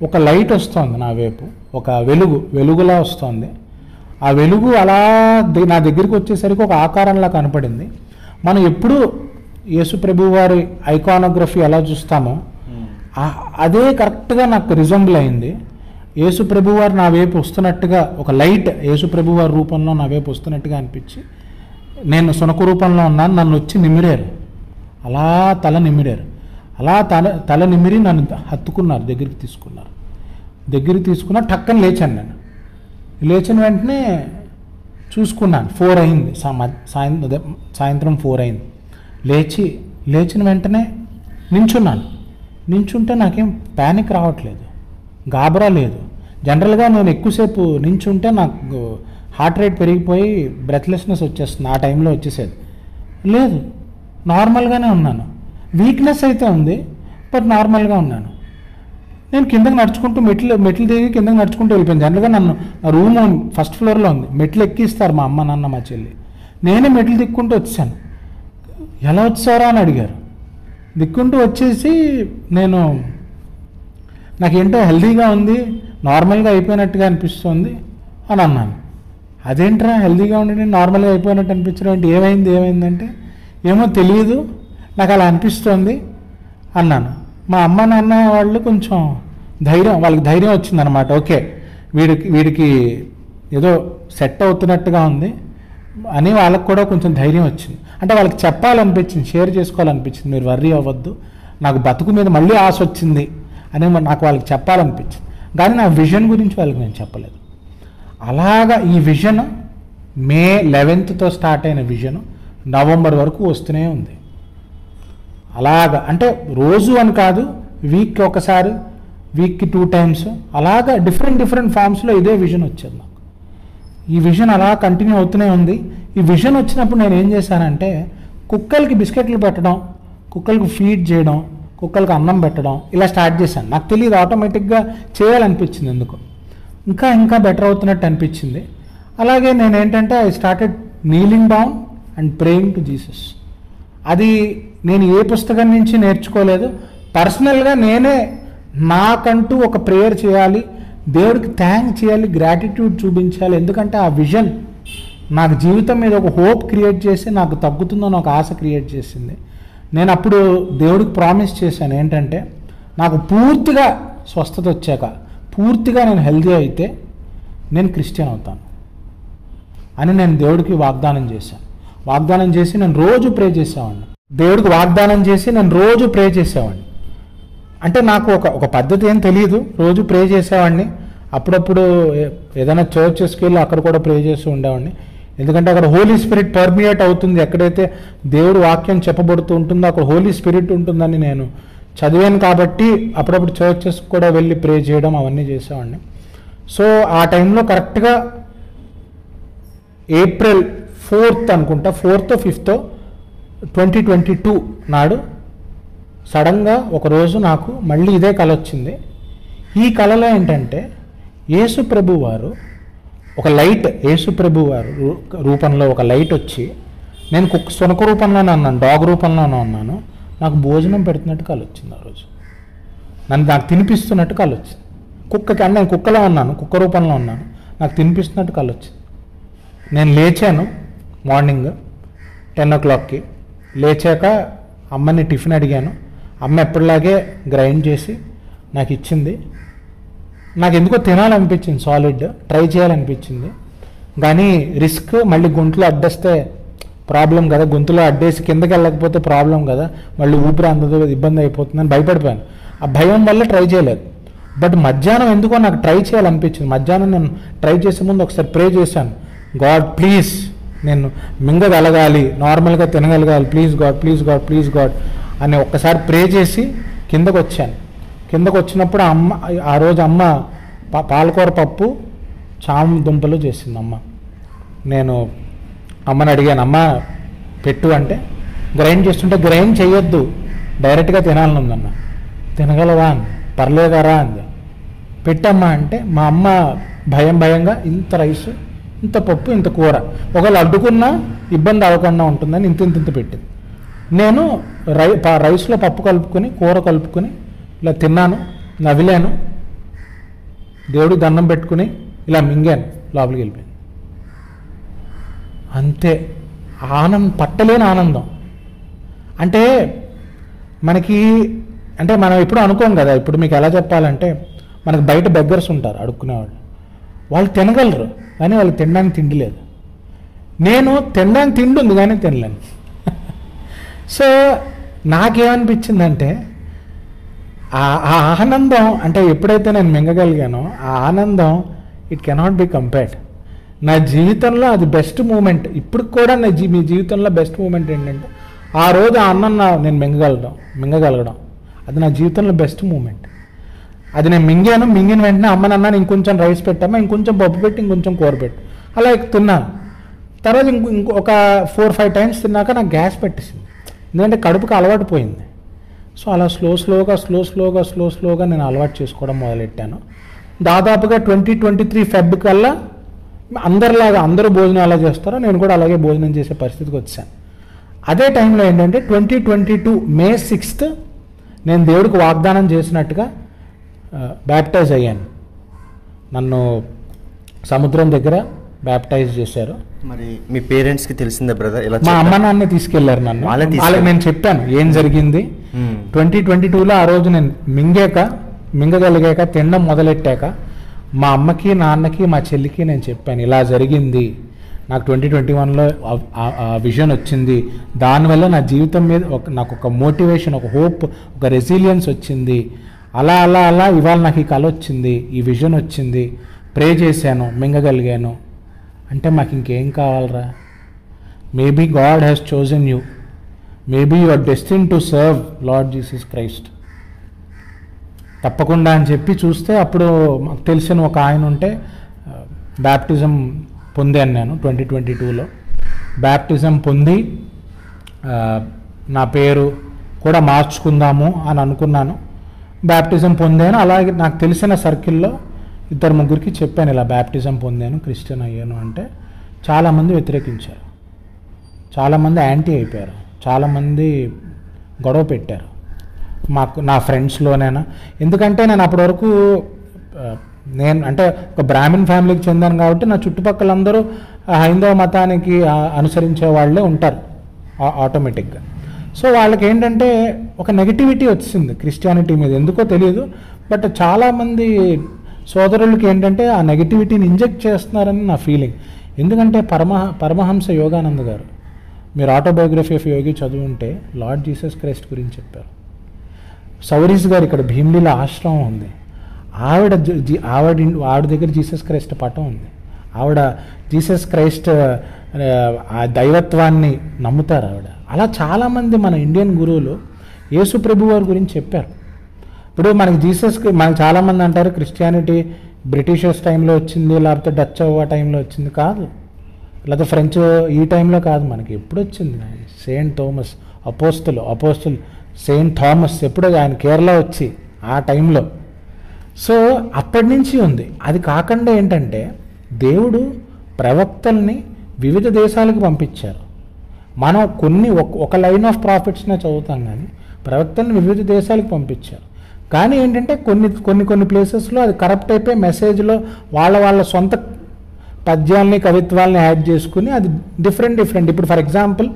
ఒక లైట్ వస్తుంది నా వైపు, ఒక వెలుగులా వస్తుంది. ఆ వెలుగు అలా నా దగ్గరికి వచ్చేసరికి ఒక ఆకారంలా కనపడింది. మనం ఎప్పుడు యేసు ప్రభు వారి ఐకానోగ్రఫీ ఎలా చూస్తామో అదే కరెక్ట్గా నాకు రిజంబుల్ అయింది. యేసు ప్రభు వారు నా వైపు వస్తున్నట్టుగా, ఒక లైట్ యేసు ప్రభు వారి రూపంలో నా వైపు వస్తున్నట్టుగా అనిపించి, నేను శునక రూపంలో ఉన్నాను, నన్ను వచ్చి నిమిరారు, అలా తల నిమిరారు. అలా తల నిమిరి నన్ను హత్తుకున్నారు, దగ్గరికి తీసుకున్నా టక్కని లేచాను. నేను లేచిన వెంటనే చూసుకున్నాను, 4 అయింది, సాయంత్రం 4 అయింది. లేచిన వెంటనే నించుంటే నాకేం ప్యానిక్ రావట్లేదు, గాబరా లేదు. జనరల్గా నేను ఎక్కువసేపు నించుంటే నాకు హార్ట్ రేట్ పెరిగిపోయి బ్రెత్లెస్నెస్ వచ్చేస్తుంది, ఆ టైంలో వచ్చేసేది. లేదు, నార్మల్గానే ఉన్నాను. వీక్నెస్ అయితే ఉంది, బట్ నార్మల్గా ఉన్నాను. నేను కిందకి నడుచుకుంటూ మెట్లు దిగి కిందకి నడుచుకుంటూ వెళ్ళిపోయాను. జనరల్గా నా రూమ్ ఫస్ట్ ఫ్లోర్లో ఉంది, మెట్లు ఎక్కిస్తారు మా అమ్మ నాన్న మా చెల్లి. నేనే మెట్లు దిక్కుంటూ వచ్చాను. ఎలా వచ్చారా అని అడిగారు. దిక్కుంటూ వచ్చేసి నాకేంటో హెల్దీగా ఉంది, నార్మల్గా అయిపోయినట్టుగా అనిపిస్తుంది అని అన్నాను. అదేంట్రా హెల్తీగా ఉండి నార్మల్గా అయిపోయినట్టు అనిపించడం అంటే ఏమైందంటే ఏమో తెలియదు, నాకు అలా అనిపిస్తుంది అన్నాను. మా అమ్మ నాన్న వాళ్ళు కొంచెం వాళ్ళకి ధైర్యం వచ్చిందనమాట. ఓకే, వీడికి ఏదో సెట్ అవుతున్నట్టుగా ఉంది అని వాళ్ళకి కూడా కొంచెం ధైర్యం వచ్చింది. అంటే వాళ్ళకి చెప్పాలనిపించింది, షేర్ చేసుకోవాలనిపించింది, మీరు వర్రీ అవ్వద్దు, నాకు బతుకు మీద మళ్ళీ ఆశ వచ్చింది అని నాకు వాళ్ళకి చెప్పాలనిపించింది. కానీ నా విజన్ గురించి వాళ్ళకి నేను చెప్పలేదు. అలాగా ఈ విజన్ మే 11తో స్టార్ట్ అయిన విజన్ నవంబర్ వరకు వస్తూనే ఉంది. అలాగా అంటే రోజు అని కాదు, వీక్కి ఒకసారి, వీక్కి 2 times, అలాగా డిఫరెంట్ ఫామ్స్లో ఇదే విజన్ వచ్చేది నాకు. ఈ విజన్ అలా కంటిన్యూ అవుతూనే ఉంది. ఈ విజన్ వచ్చినప్పుడు నేను ఏం చేశానంటే కుక్కలకి బిస్కెట్లు పెట్టడం, కుక్కలకు ఫీడ్ చేయడం, కుక్కలకు అన్నం పెట్టడం ఇలా స్టార్ట్ చేశాను. నాకు తెలియదు, ఆటోమేటిక్గా చేయాలనిపించింది ఎందుకు, ఇంకా బెటర్ అవుతున్నట్టు అనిపించింది. అలాగే నేను ఏంటంటే I started kneeling down and praying to Jesus. అది నేను ఏ పుస్తకం నుంచి నేర్చుకోలేదు, పర్సనల్గా నేనే నాకంటూ ఒక ప్రేయర్ చేయాలి, దేవుడికి థ్యాంక్ చేయాలి, గ్రాటిట్యూడ్ చూపించాలి. ఎందుకంటే ఆ విజన్ నాకు జీవితం మీద ఒక హోప్ క్రియేట్ చేసి నాకు తగ్గుతుందని ఒక ఆశ క్రియేట్ చేసింది. నేను అప్పుడు దేవుడికి ప్రామిస్ చేశాను ఏంటంటే నాకు పూర్తిగా స్వస్థత వచ్చాక, పూర్తిగా నేను హెల్తీ అయితే నేను క్రిస్టియన్ అవుతాను అని నేను దేవుడికి వాగ్దానం చేశాను. వాగ్దానం చేసి నేను రోజు ప్రే చేసేవాడిని. దేవుడికి వాగ్దానం చేసి నేను రోజు ప్రే చేసేవాడిని. అంటే నాకు ఒక పద్ధతి ఏం తెలియదు, రోజు ప్రే చేసేవాడిని. అప్పుడప్పుడు ఏదైనా చర్చెస్కి వెళ్ళి అక్కడ కూడా ప్రే చేస్తూ ఉండేవాడిని. ఎందుకంటే అక్కడ హోలీ స్పిరిట్ పర్మియేట్ అవుతుంది, ఎక్కడైతే దేవుడు వాక్యం చెప్పబడుతూ ఉంటుందో అక్కడ హోలీ స్పిరిట్ ఉంటుందని నేను చదివాను. కాబట్టి అప్పుడప్పుడు చర్చెస్ కూడా వెళ్ళి ప్రే చేయడం అవన్నీ చేసేవాడిని. సో ఆ టైంలో కరెక్ట్గా April 4th అనుకుంటా, 4th or 5th 2022 నాడు సడన్గా ఒకరోజు నాకు మళ్ళీ ఇదే కళ వచ్చింది. ఈ కళలో ఏంటంటే యేసు ప్రభు వారు ఒక లైట్, యేసు ప్రభు వారు రూపంలో ఒక లైట్ వచ్చి, నేను సునక రూపంలోనే ఉన్నాను, డాగ్ రూపంలోనే ఉన్నాను, నాకు భోజనం పెడుతున్నట్టు కళ వచ్చింది. ఆ రోజు నాకు తినిపిస్తున్నట్టు కళ వచ్చింది. కుక్కకి నేను కుక్కలో ఉన్నాను, కుక్క రూపంలో ఉన్నాను, నాకు తినిపిస్తున్నట్టు కళ వచ్చింది. నేను లేచాను మార్నింగ్ 10 o'clockకి. లేచాక అమ్మని టిఫిన్ అడిగాను. అమ్మ ఎప్పటిలాగే గ్రైండ్ చేసి నాకు ఇచ్చింది. నాకు ఎందుకో తినాలనిపించింది, సాలిడ్ ట్రై చేయాలనిపించింది. కానీ రిస్క్, మళ్ళీ గొంతులో అడ్డేస్తే ప్రాబ్లం కదా, గొంతులో అడ్డేసి కిందకి వెళ్ళకపోతే ప్రాబ్లం కదా, మళ్ళీ ఊపిరి అందదు, ఇబ్బంది అయిపోతుందని భయపడిపోయాను. ఆ భయం వల్ల ట్రై చేయలేదు. బట్ మధ్యాహ్నం ఎందుకో నాకు ట్రై చేయాలనిపించింది. మధ్యాహ్నం నేను ట్రై చేసే ముందు ఒకసారి ప్రే చేశాను, గాడ్ ప్లీజ్ నేను మింగగలగాలి, నార్మల్గా తినగలగాలి, ప్లీజ్ గాడ్ అని ఒక్కసారి ప్రే చేసి కిందకు వచ్చాను. కిందకు వచ్చినప్పుడు ఆ రోజు అమ్మ పాలకూర పప్పు చామ దుంపలు చేసింది అమ్మ. నేను అమ్మని అడిగాను, అమ్మ పెట్టు అంటే, గ్రైండ్ చేస్తుంటే గ్రైండ్ చేయొద్దు, డైరెక్ట్గా తినాలని ఉందన్న. తినగలవా అని, పర్లేదారా అంది. పెట్టమ్మా అంటే మా అమ్మ భయంగా ఇంత రైసు, ఇంత పప్పు, ఇంత కూర, ఒకవేళ అడ్డుకున్నా ఇబ్బంది అవ్వకుండా ఉంటుందని ఇంత పెట్టింది. నేను రైస్లో పప్పు కలుపుకొని కూర కలుపుకొని ఇలా తిన్నాను, నవ్విలాను, దేవుడికి దండం పెట్టుకుని ఇలా మింగాను, లోపలికి వెళ్ళిపోయింది. అంతే. పట్టలేని ఆనందం. అంటే మనకి, అంటే మనం ఎప్పుడు అనుకోం కదా. ఇప్పుడు మీకు ఎలా చెప్పాలంటే, మనకు బయట బెగ్గర్స్ ఉంటారు అడుక్కునేవాళ్ళు, వాళ్ళు తినగలరు కానీ వాళ్ళు తినడానికి తిండి లేదు. నేను తినడానికి తిండి ఉంది కానీ తినలేను. సో నాకేమనిపించిందంటే ఆ ఆనందం, అంటే ఎప్పుడైతే నేను మింగగలిగానో ఆ ఆనందం ఇట్ కెనాట్ బి కంపేర్డ్. నా జీవితంలో అది బెస్ట్ మూమెంట్. ఇప్పుడు కూడా మీ జీవితంలో బెస్ట్ మూమెంట్ ఏంటంటే ఆ రోజు ఆ అన్నం నేను మింగగలగడం అది నా జీవితంలో బెస్ట్ మూమెంట్. అది నేను మింగిన వెంటనే అమ్మ నాన్న ఇంకొంచెం రైస్ పెట్టామా, ఇంకొంచెం పప్పు పెట్టి, ఇంకొంచెం కూర పెట్టు, అలా తిన్నాను. తర్వాత ఇంకొక 4-5 times తిన్నాక నాకు గ్యాస్ పెట్టేసింది, ఎందుకంటే కడుపుకి అలవాటు పోయింది. సో అలా స్లోగా నేను అలవాటు చేసుకోవడం మొదలెట్టాను. దాదాపుగా 2023 Feb కల్లా అందరూ భోజనం ఎలా చేస్తారో నేను కూడా అలాగే భోజనం చేసే పరిస్థితికి వచ్చాను. అదే టైంలో ఏంటంటే 2022 May 6th నేను దేవుడికి వాగ్దానం చేసినట్టుగా బ్యాప్టైజ్ అయ్యాను. నన్ను సముద్రం దగ్గర బ్యాప్టైజ్ చేశారు. మరి మీ పేరెంట్స్కి తెలిసిందే బ్రదర్? ఇలా మా అమ్మ నాన్న తీసుకెళ్లారు నన్ను. వాళ్ళకి నేను చెప్పాను ఏం జరిగింది. 2022లో ఆ రోజు నేను మింగగలిగాక తినడం మొదలెట్టాక మా అమ్మకి నాన్నకి మా చెల్లికి నేను చెప్పాను ఇలా జరిగింది, నాకు 2021లో విజన్ వచ్చింది, దానివల్ల నా జీవితం మీద నాకు ఒక మోటివేషన్, ఒక హోప్, ఒక రెసిలియన్స్ వచ్చింది. అలా అలా అలా ఇవాళ నాకు ఈ కళ వచ్చింది, ఈ విజన్ వచ్చింది, ప్రే చేశాను, మింగగలిగాను. అంటే మాకు ఇంకేం కావాలరా? Maybe God has chosen you, maybe you are destined to serve Lord Jesus Christ. తప్పకుండా అని చెప్పి చూస్తే అప్పుడు మాకు తెలిసిన ఒక ఆయన ఉంటే బ్యాప్టిజం పొందాను నేను 2022లో. బ్యాప్టిజం పొంది నా పేరు కూడా మార్చుకుందాము అని అనుకున్నాను. బ్యాప్టిజం పొందాను. అలాగే నాకు తెలిసిన సర్కిల్లో 2-3కి చెప్పాను ఇలా బ్యాప్టిజం పొందాను, క్రిస్టియన్ అయ్యాను అంటే చాలామంది వ్యతిరేకించారు, చాలామంది యాంటీ అయిపోయారు, చాలామంది గొడవ పెట్టారు నా ఫ్రెండ్స్లోనైనా. ఎందుకంటే నేను అప్పటి వరకు నేను అంటే ఒక బ్రాహ్మిన్ ఫ్యామిలీకి చెందాను కాబట్టి నా చుట్టుపక్కల అందరూ హైందవ మతానికి అనుసరించే వాళ్ళే ఉంటారు ఆటోమేటిక్గా. సో వాళ్ళకి ఏంటంటే ఒక నెగిటివిటీ వచ్చింది క్రిస్టియానిటీ మీద, ఎందుకో తెలియదు. బట్ చాలామంది సోదరులకి ఏంటంటే ఆ నెగిటివిటీని ఇంజెక్ట్ చేస్తున్నారని నా ఫీలింగ్. ఎందుకంటే పరమహంస యోగానంద గారు, మీరు ఆటోబయోగ్రఫీ ఆఫ్ యోగి చదువుంటే లార్డ్ జీసస్ క్రైస్ట్ గురించి చెప్పారు. సౌరీస్ గారు ఇక్కడ భీమ్లీల ఆశ్రమం ఉంది, ఆవిడ దగ్గర జీసస్ క్రైస్ట్ పటం ఉంది. ఆవిడ జీసస్ క్రైస్ట్ ఆ దైవత్వాన్ని నమ్ముతారు ఆవిడ. అలా చాలామంది మన ఇండియన్ గురువులు యేసు ప్రభు వారి గురించి చెప్పారు. ఇప్పుడు మనకి చాలామంది అంటారు క్రిస్టియానిటీ బ్రిటిషర్స్ టైంలో వచ్చింది, లేకపోతే డచ్ టైంలో వచ్చింది. కాదు, లేకపోతే ఫ్రెంచ్ ఈ టైంలో కాదు, మనకి ఎప్పుడు వచ్చింది? Saint Thomas apostle Saint Thomas ఎప్పుడో ఆయన కేరళ వచ్చి ఆ టైంలో. సో అప్పటి నుంచి ఉంది. అది కాకుండా ఏంటంటే దేవుడు ప్రవక్తల్ని వివిధ దేశాలకు పంపించారు. మనం ఒక లైన్ ఆఫ్ ప్రాఫిట్స్నే చదువుతాం, కానీ ప్రవక్తల్ని వివిధ దేశాలకు పంపించారు. కానీ ఏంటంటే కొన్ని ప్లేసెస్లో అది కరప్ట్ అయిపోయి మెసేజ్లో వాళ్ళ సొంత పద్యాల్ని కవిత్వాల్ని యాడ్ చేసుకుని అది డిఫరెంట్. ఇప్పుడు ఫర్ ఎగ్జాంపుల్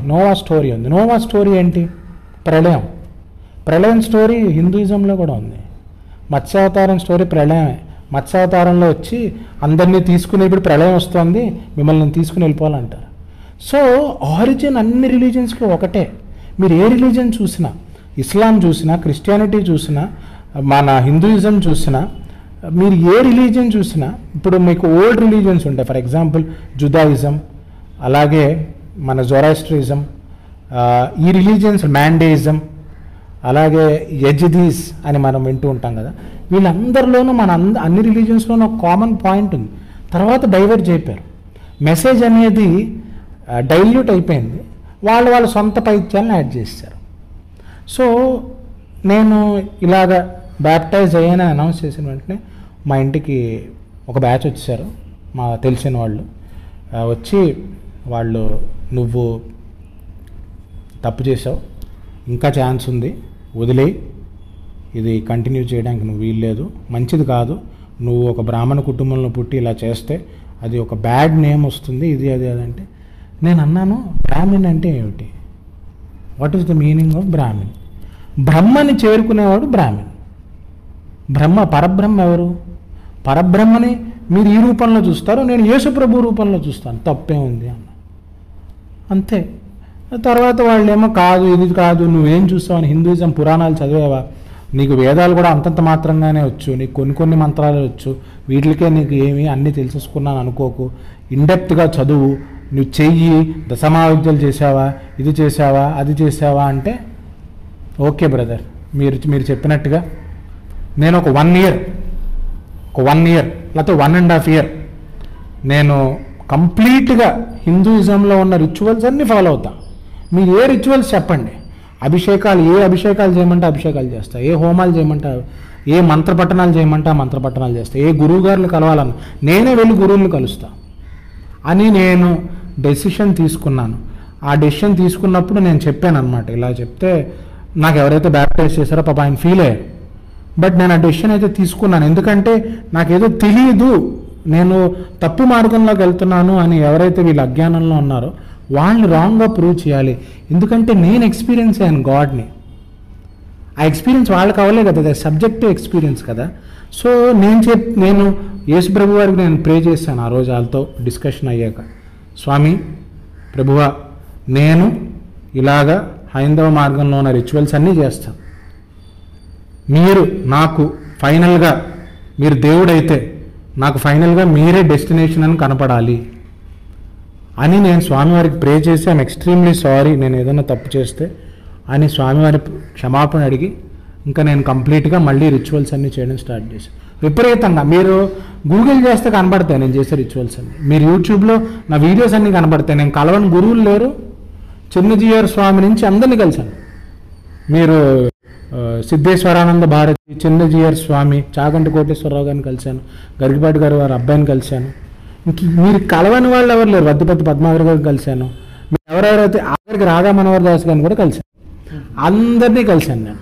నోవా స్టోరీ ఉంది. నోవా స్టోరీ ఏంటి? ప్రళయం స్టోరీ హిందూయిజంలో కూడా ఉంది. మత్స్యావతారం స్టోరీ ప్రళయమే. మత్స్యావతారంలో వచ్చి అందరినీ తీసుకుని ఇప్పుడు ప్రళయం వస్తుంది, మిమ్మల్ని తీసుకుని వెళ్ళిపోవాలంటారు. సో ఆరిజిన్ అన్ని రిలీజియన్స్కి ఒకటే. మీరు ఏ రిలీజియన్ చూసినా, ఇస్లాం చూసినా, క్రిస్టియానిటీ చూసినా, మన హిందూయిజం చూసినా, మీరు ఏ రిలీజియన్ చూసినా, ఇప్పుడు మీకు ఓల్డ్ రిలీజియన్స్ ఉంటాయి. ఫర్ ఎగ్జాంపుల్ జుదాయిజం, అలాగే మన జొరాస్ట్రిజం, ఈ రిలీజియన్స్, మ్యాండేయిజం, అలాగే యజిదీస్ అని మనం వింటూ ఉంటాం కదా. వీళ్ళందరిలోనూ అన్ని రిలీజియన్స్లోనూ ఒక కామన్ పాయింట్ ఉంది. తర్వాత డైవర్జ్ అయిపోయారు. మెసేజ్ అనేది డైల్యూట్ అయిపోయింది. వాళ్ళ సొంత పైత్యాలను యాడ్ చేశారు. సో నేను ఇలాగ బ్యాప్టైజ్ అయ్యానని అనౌన్స్ చేసిన వెంటనే మా ఇంటికి ఒక బ్యాచ్ వచ్చేసారు, మా తెలిసిన వాళ్ళు. వచ్చి వాళ్ళు, నువ్వు తప్పు చేసావు, ఇంకా ఛాన్స్ ఉంది, వదిలేయి, ఇది కంటిన్యూ చేయడానికి నువ్వు వీల్లేదు, మంచిది కాదు, నువ్వు ఒక బ్రాహ్మణ కుటుంబంలో పుట్టి ఇలా చేస్తే అది ఒక బ్యాడ్ నేమ్ వస్తుంది, ఇది అది అదంటే. నేను అన్నాను, బ్రాహ్మణ్ అంటే ఏమిటి? What is the meaning of Brahman? బ్రహ్మని చేరుకునేవాడు బ్రాహ్మణ్. పరబ్రహ్మ ఎవరు? పరబ్రహ్మని మీరు ఈ రూపంలో చూస్తారు, నేను యేసు ప్రభు రూపంలో చూస్తాను, తప్పే ఉంది అన్న. అంతే. తర్వాత వాళ్ళేమో కాదు, ఇది కాదు, నువ్వేం చూస్తావని, హిందూయిజం పురాణాలు చదివేవా? నీకు వేదాలు కూడా అంతంత మాత్రంగానే వచ్చు, నీకు కొన్ని మంత్రాలు వచ్చు, వీటికే నీకు ఏమి అన్నీ తెలిసేసుకున్నాను అనుకోకు, ఇండెప్త్గా చదువు, నువ్వు చెయ్యి, దశమహావిద్యలు చేసావా, ఇది చేసావా, అది చేసావా అంటే ఓకే బ్రదర్, మీరు చెప్పినట్టుగా నేను ఒక 1 year లేకపోతే 1.5 year నేను కంప్లీట్గా హిందూయిజంలో ఉన్న రిచువల్స్ అన్నీ ఫాలో అవుతా. మీరు ఏ రిచువల్స్ చెప్పండి, ఏ అభిషేకాలు చేయమంటే అభిషేకాలు చేస్తా, ఏ హోమాలు చేయమంటే, ఏ మంత్రపట్టణాలు చేయమంటే ఆ మంత్రపట్టణాలు చేస్తా, ఏ గురువు గారిని కలవాలన్నా నేనే వెళ్ళి గురువుని కలుస్తా అని నేను డెసిషన్ తీసుకున్నాను. ఆ డెసిషన్ తీసుకున్నప్పుడు నేను చెప్పాను అనమాట. ఇలా చెప్తే నాకు ఎవరైతే బ్యాప్టైజ్ చేశారో పాప ఆయన ఫీల్ అయ్యారు. బట్ నేను ఆ డెసిషన్ అయితే తీసుకున్నాను. ఎందుకంటే నాకేదో తెలియదు, నేను తప్పు మార్గంలోకి వెళ్తున్నాను అని ఎవరైతే వీళ్ళు అజ్ఞానంలో ఉన్నారో వాళ్ళని రాంగ్గా ప్రూవ్ చేయాలి. ఎందుకంటే నేను ఎక్స్పీరియన్స్ అయ్యాను గాడ్ని. ఆ ఎక్స్పీరియన్స్ వాళ్ళకి అవ్వలే కదా, అది సబ్జెక్టివ్ ఎక్స్పీరియన్స్ కదా. సో నేను యేసు ప్రభు వారికి నేను ప్రే చేశాను ఆ రోజు వాళ్ళతో డిస్కషన్ అయ్యాక, స్వామి ప్రభువా, నేను ఇలాగా హైందవ మార్గంలో ఉన్న రిచువల్స్ అన్నీ చేస్తాను, మీరు నాకు ఫైనల్గా, మీరు దేవుడైతే నాకు ఫైనల్గా మీరే డెస్టినేషన్ అని కనపడాలి అని నేను స్వామివారికి ప్రే చేసి, ఐఎమ్ ఎక్స్ట్రీమ్లీ సారీ నేను ఏదైనా తప్పు చేస్తే అని స్వామివారి క్షమాపణ అడిగి, ఇంకా నేను కంప్లీట్గా మళ్ళీ రిచువల్స్ అన్నీ చేయడం స్టార్ట్ చేశాను. విపరీతంగా మీరు గూగుల్ చేస్తే కనబడతాయి నేను చేసే రిచువల్స్ అన్నీ, మీరు యూట్యూబ్లో నా వీడియోస్ అన్నీ కనబడతాయి. నేను కలవని గురువులు లేరు, చిన్నజీయర్ స్వామి నుంచి అందరినీ కలిశాను. మీరు సిద్ధేశ్వరానంద భారతి, చిన్నజీయర్ స్వామి, చాగంటి కోటేశ్వరరావు గారిని కలిశాను, గరికపాటి గారు వారి అబ్బాయిని కలిశాను. ఇంక మీరు కలవని వాళ్ళు ఎవరు లేరు, వద్దిపతి పద్మావతి గారిని కలిశాను, మీరు ఎవరెవరైతే ఆఖరికి రాధా మనోహర్ దాస్ గారిని కూడా కలిశాను, అందరినీ కలిశాను నేను.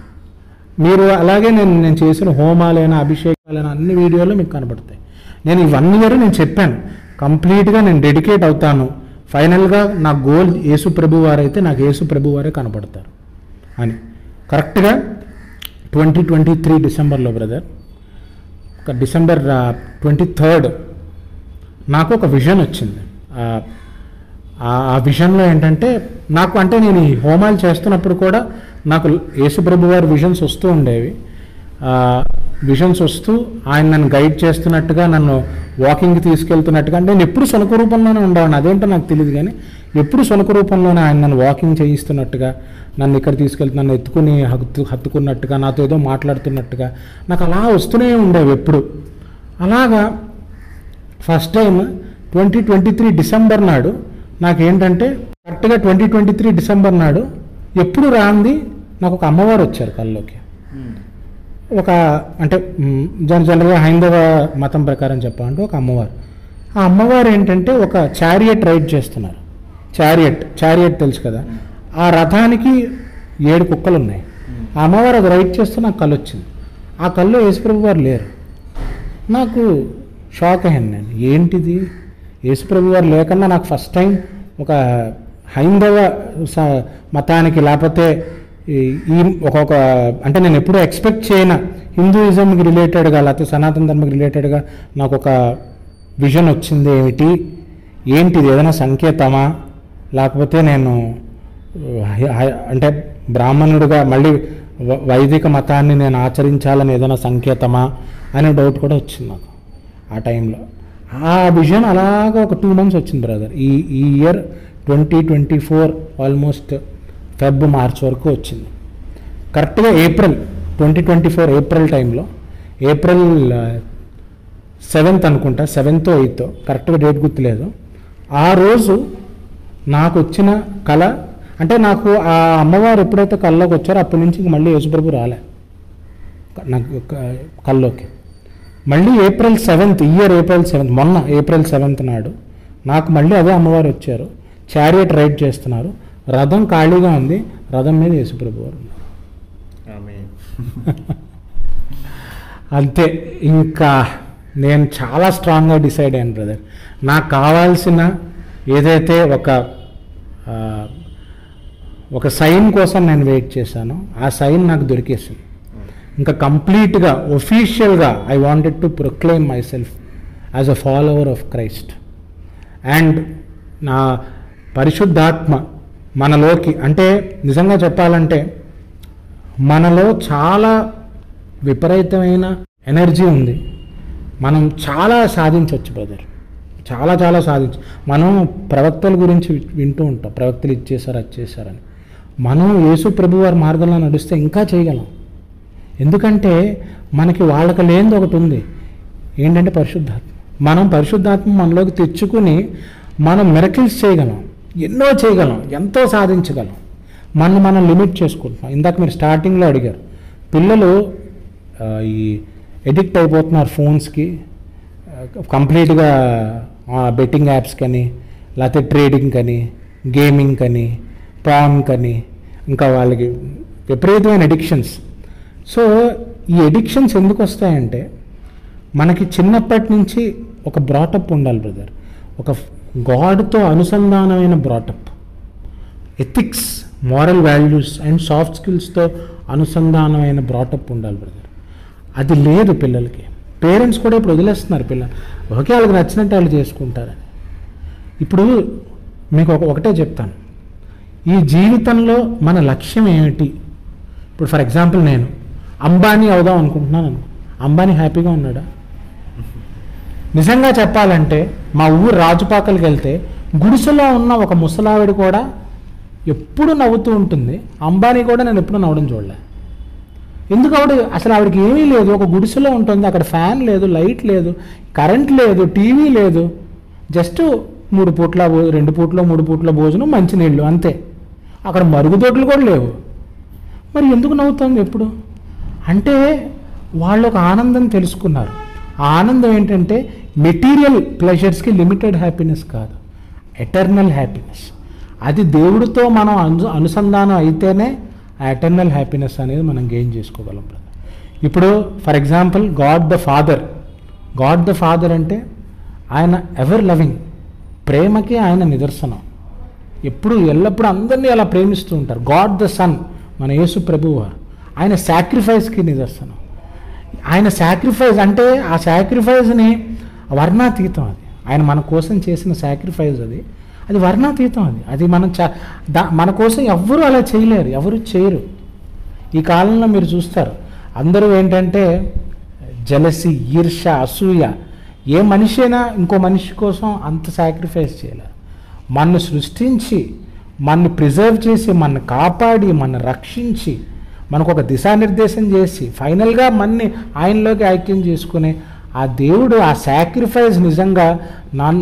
మీరు అలాగే నేను చేసిన హోమాలైనా అభిషేకాలైనా అన్ని వీడియోలు మీకు కనబడతాయి. నేను ఈ 1 year నేను చెప్పాను కంప్లీట్గా నేను డెడికేట్ అవుతాను, ఫైనల్గా నా గోల్ యేసు ప్రభు వారైతే నాకు యేసు ప్రభు వారే కనపడతారు అని. కరెక్ట్గా 2023 డిసెంబర్లో బ్రదర్, ఒక డిసెంబర్ 23rd నాకు ఒక విజన్ వచ్చింది. ఆ విజన్లో ఏంటంటే నాకు, అంటే నేను ఈ హోమాలు చేస్తున్నప్పుడు కూడా నాకు యేసు ప్రభు వారి విజన్స్ వస్తూ ఉండేవి. విజన్స్ వస్తూ ఆయన నన్ను గైడ్ చేస్తున్నట్టుగా, నన్ను వాకింగ్కి తీసుకెళ్తున్నట్టుగా, అంటే నేను ఎప్పుడు సొనక రూపంలోనే ఉండేవాడిని, అదేంటో నాకు తెలియదు కానీ ఎప్పుడు సొనక రూపంలోనే ఆయన నన్ను వాకింగ్ చేయిస్తున్నట్టుగా, నన్ను ఇక్కడ తీసుకెళ్తూ నన్ను ఎత్తుకుని హత్తుకున్నట్టుగా, నాతో ఏదో మాట్లాడుతున్నట్టుగా నాకు అలా వస్తూనే ఉండేవి ఎప్పుడు. అలాగా ఫస్ట్ టైం 2023 డిసెంబర్ నాడు నాకేంటంటే, కరెక్ట్గా 2023 డిసెంబర్ నాడు ఎప్పుడు రాంది నాకు ఒక అమ్మవారు వచ్చారు కల్లోకి. ఒక అంటే జనరల్గా హైందవ మతం ప్రకారం చెప్పాలంటే ఒక అమ్మవారు. ఆ అమ్మవారు ఏంటంటే ఒక చారియట్ రైడ్ చేస్తున్నారు. చారియట్ తెలుసు కదా, ఆ రథానికి 7 కుక్కలు ఉన్నాయి. ఆ అమ్మవారు అది రైడ్ చేస్తూ నాకు కళ్ళు వచ్చింది. ఆ కళ్ళు యేసుప్రభు వారు లేరు. నాకు షాక్ అయ్యాను నేను, ఏంటిది యేసుప్రభు వారు లేకన్నా నాకు ఫస్ట్ టైం ఒక హైందవ మతానికి, లేకపోతే ఈ ఒక్కొక్క, అంటే నేను ఎప్పుడూ ఎక్స్పెక్ట్ చేయన హిందూయిజంకి రిలేటెడ్గా లేకపోతే సనాతన ధర్మకి రిలేటెడ్గా నాకు ఒక విజన్ వచ్చింది. ఏంటిది, ఏదైనా సంకేతమా, లేకపోతే నేను అంటే బ్రాహ్మణుడిగా మళ్ళీ వైదిక మతాన్ని నేను ఆచరించాలని ఏదైనా సంకేతమా అనే డౌట్ కూడా వచ్చింది నాకు ఆ టైంలో. ఆ విజన్ అలాగా ఒక 2 months వచ్చింది బ్రదర్. ఈ ఇయర్ 2024 ఆల్మోస్ట్ ఫెబ్ మార్చ్ వరకు వచ్చింది. కరెక్ట్గా ఏప్రిల్ 2024 ఏప్రిల్ టైంలో, ఏప్రిల్ 7th అనుకుంటా, 7th or 8th కరెక్ట్గా డేట్ గుర్తులేదు. ఆ రోజు నాకు వచ్చిన కళ, అంటే నాకు ఆ అమ్మవారు ఎప్పుడైతే కళ్ళలోకి వచ్చారో అప్పటి నుంచి మళ్ళీ యేసుప్రభు రాలే నాకు కళ్ళలోకి. మళ్ళీ ఏప్రిల్ 7th, ఏప్రిల్ 7th, మొన్న ఏప్రిల్ 7th నాడు నాకు మళ్ళీ అదే అమ్మవారు వచ్చారు. చారియట్ రైడ్ చేస్తున్నారు, రథం ఖాళీగా ఉంది, రథం మీద యేసుప్రభు వారు ఉన్నారు. అంతే. ఇంకా నేను చాలా స్ట్రాంగ్గా డిసైడ్ అయ్యాను బ్రదర్, నాకు కావాల్సిన ఏదైతే ఒక సైన్ కోసం నేను వెయిట్ చేశానో ఆ సైన్ నాకు దొరికేసింది. ఇంకా కంప్లీట్గా ఒఫీషియల్గా I wanted to proclaim myself as a follower of Christ. And నా పరిశుద్ధాత్మ మనలోకి, అంటే నిజంగా చెప్పాలంటే మనలో చాలా విపరీతమైన ఎనర్జీ ఉంది, మనం చాలా సాధించవచ్చు బ్రదర్, చాలా సాధించు. మనం ప్రవక్తల గురించి వింటూ ఉంటాం, ప్రవక్తలు ఇచ్చేసారు అది చేశారని. మనం యేసు ప్రభు వారి మార్గంలో నడిస్తే ఇంకా చేయగలం. ఎందుకంటే మనకి వాళ్ళకి లేనిది ఒకటి ఉంది, ఏంటంటే పరిశుద్ధాత్మ. మనం పరిశుద్ధాత్మ మనలోకి తెచ్చుకుని మనం మిరకిల్స్ చేయగలం, ఎన్నో చేయగలం, ఎంతో సాధించగలం. మనం లిమిట్ చేసుకుంటున్నాం. ఇందాక మీరు స్టార్టింగ్లో అడిగారు, పిల్లలు ఈ ఎడిక్ట్ అయిపోతున్నారు ఫోన్స్కి, కంప్లీట్గా బెట్టింగ్ యాప్స్ కానీ, లేకపోతే ట్రేడింగ్ కానీ, గేమింగ్ కానీ, పాన్ కానీ, ఇంకా వాళ్ళకి విపరీతమైన అడిక్షన్స్. సో ఈ ఎడిక్షన్స్ ఎందుకు వస్తాయంటే మనకి చిన్నప్పటి నుంచి ఒక బ్రాటప్ ఉండాలి బ్రదర్, ఒక గాడ్తో అనుసంధానమైన brought up, ethics, moral values and soft స్కిల్స్తో అనుసంధానమైన బ్రాటప్ ఉండాలి బ్రదర్. అది లేదు పిల్లలకి. పేరెంట్స్ కూడా ఇప్పుడు వదిలేస్తున్నారు పిల్లలు, ఓకే వాళ్ళకి నచ్చినట్టు వాళ్ళు చేసుకుంటారని. ఇప్పుడు మీకు ఒకటే చెప్తాను, ఈ జీవితంలో మన లక్ష్యం ఏమిటి? ఇప్పుడు ఫర్ ఎగ్జాంపుల్ నేను అంబానీ అవుదాం అనుకుంటున్నాను. అంబానీ హ్యాపీగా ఉన్నాడా? నిజంగా చెప్పాలంటే మా ఊరు రాజుపాకలకి వెళ్తే గుడిసెలో ఉన్న ఒక ముసలావిడ కూడా ఎప్పుడు నవ్వుతూ ఉంటుంది. అంబానీ కూడా నేను ఎప్పుడు నవ్వడం చూడలే. ఎందుకు అసలు ఆవిడకి ఏమీ లేదు, ఒక గుడిసెలో ఉంటుంది, అక్కడ ఫ్యాన్ లేదు, లైట్ లేదు, కరెంట్ లేదు, టీవీ లేదు, జస్ట్ 3 పూట్ల 2 పూట్లో 3 పూట్ల భోజనం, మంచినీళ్ళు అంతే. అక్కడ మరుగుదొడ్లు కూడా లేవు. మరి ఎందుకు నవ్వుతుంది ఎప్పుడు? అంటే వాళ్ళు ఒక ఆనందం తెలుసుకున్నారు. ఆ ఆనందం ఏంటంటే మెటీరియల్ ప్లెజర్స్కి లిమిటెడ్ హ్యాపీనెస్ కాదు, ఎటర్నల్ హ్యాపీనెస్. అది దేవుడితో మనం అనుసంధానం అయితేనే ఆ ఎటర్నల్ హ్యాపీనెస్ అనేది మనం గెయిన్ చేసుకోగలం. ఇప్పుడు for example God the father అంటే ఆయన ఎవర్ లవింగ్, ప్రేమకి ఆయన నిదర్శనం. ఎప్పుడు ఎల్లప్పుడూ అందరినీ అలా ప్రేమిస్తూ ఉంటారు. గాడ్ ద సన్ మన యేసు ప్రభువు వారు, ఆయన సాక్రిఫైస్కి నిదర్శనం. ఆయన సాక్రిఫైస్ అంటే ఆ సాక్రిఫైస్ని వర్ణాతీతం. అది ఆయన మన కోసం చేసిన సాక్రిఫైస్, అది వర్ణాతీతం. అది మనం మన కోసం ఎవ్వరూ అలా చేయలేరు, ఎవరు చేయరు. ఈ కాలంలో మీరు చూస్తారు అందరూ ఏంటంటే జలసి, ఈర్ష, అసూయ. ఏ మనిషి అయినా ఇంకో మనిషి కోసం అంత సాక్రిఫైస్ చేయలేరు. మనను సృష్టించి, మనని ప్రిజర్వ్ చేసి, మనని కాపాడి, మనని రక్షించి, మనకు ఒక దిశానిర్దేశం చేసి ఫైనల్గా మనని ఆయనలోకి ఐక్యం చేసుకునే ఆ దేవుడు, ఆ సాక్రిఫైస్ నిజంగా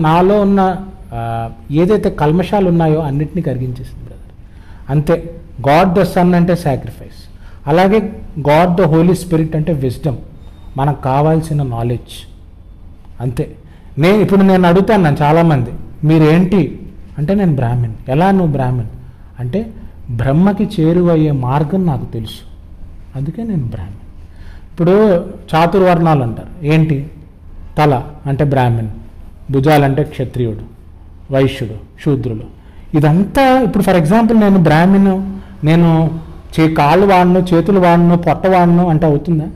నాలో ఉన్న ఏదైతే కల్మషాలు ఉన్నాయో అన్నిటినీ కరిగించేసింది బ్రదర్. అంతే. గాడ్ ద సన్ అంటే సాక్రిఫైస్. అలాగే గాడ్ ద హోలీ స్పిరిట్ అంటే విజ్డమ్, మనకు కావాల్సిన నాలెడ్జ్. అంతే. ఇప్పుడు నేను అడుగుతాను చాలామంది, మీరేంటి అంటే నేను బ్రాహ్మణ్. ఎలా నువ్వు బ్రాహ్మణ్ అంటే బ్రహ్మకి చేరువయ్యే మార్గం నాకు తెలుసు, అందుకే నేను బ్రాహ్మణ్. ఇప్పుడు చాతుర్వర్ణాలు అంటారు. ఏంటి? తల అంటే బ్రాహ్మణ్, భుజాలంటే క్షత్రియుడు, వైశ్యుడు, శూద్రులు. ఇదంతా ఇప్పుడు ఫర్ ఎగ్జాంపుల్ నేను బ్రాహ్మణ్, నేను కాళ్ళు వాడను, చేతులు వాడను, పొట్ట వాడను అంటే అవుతుందా?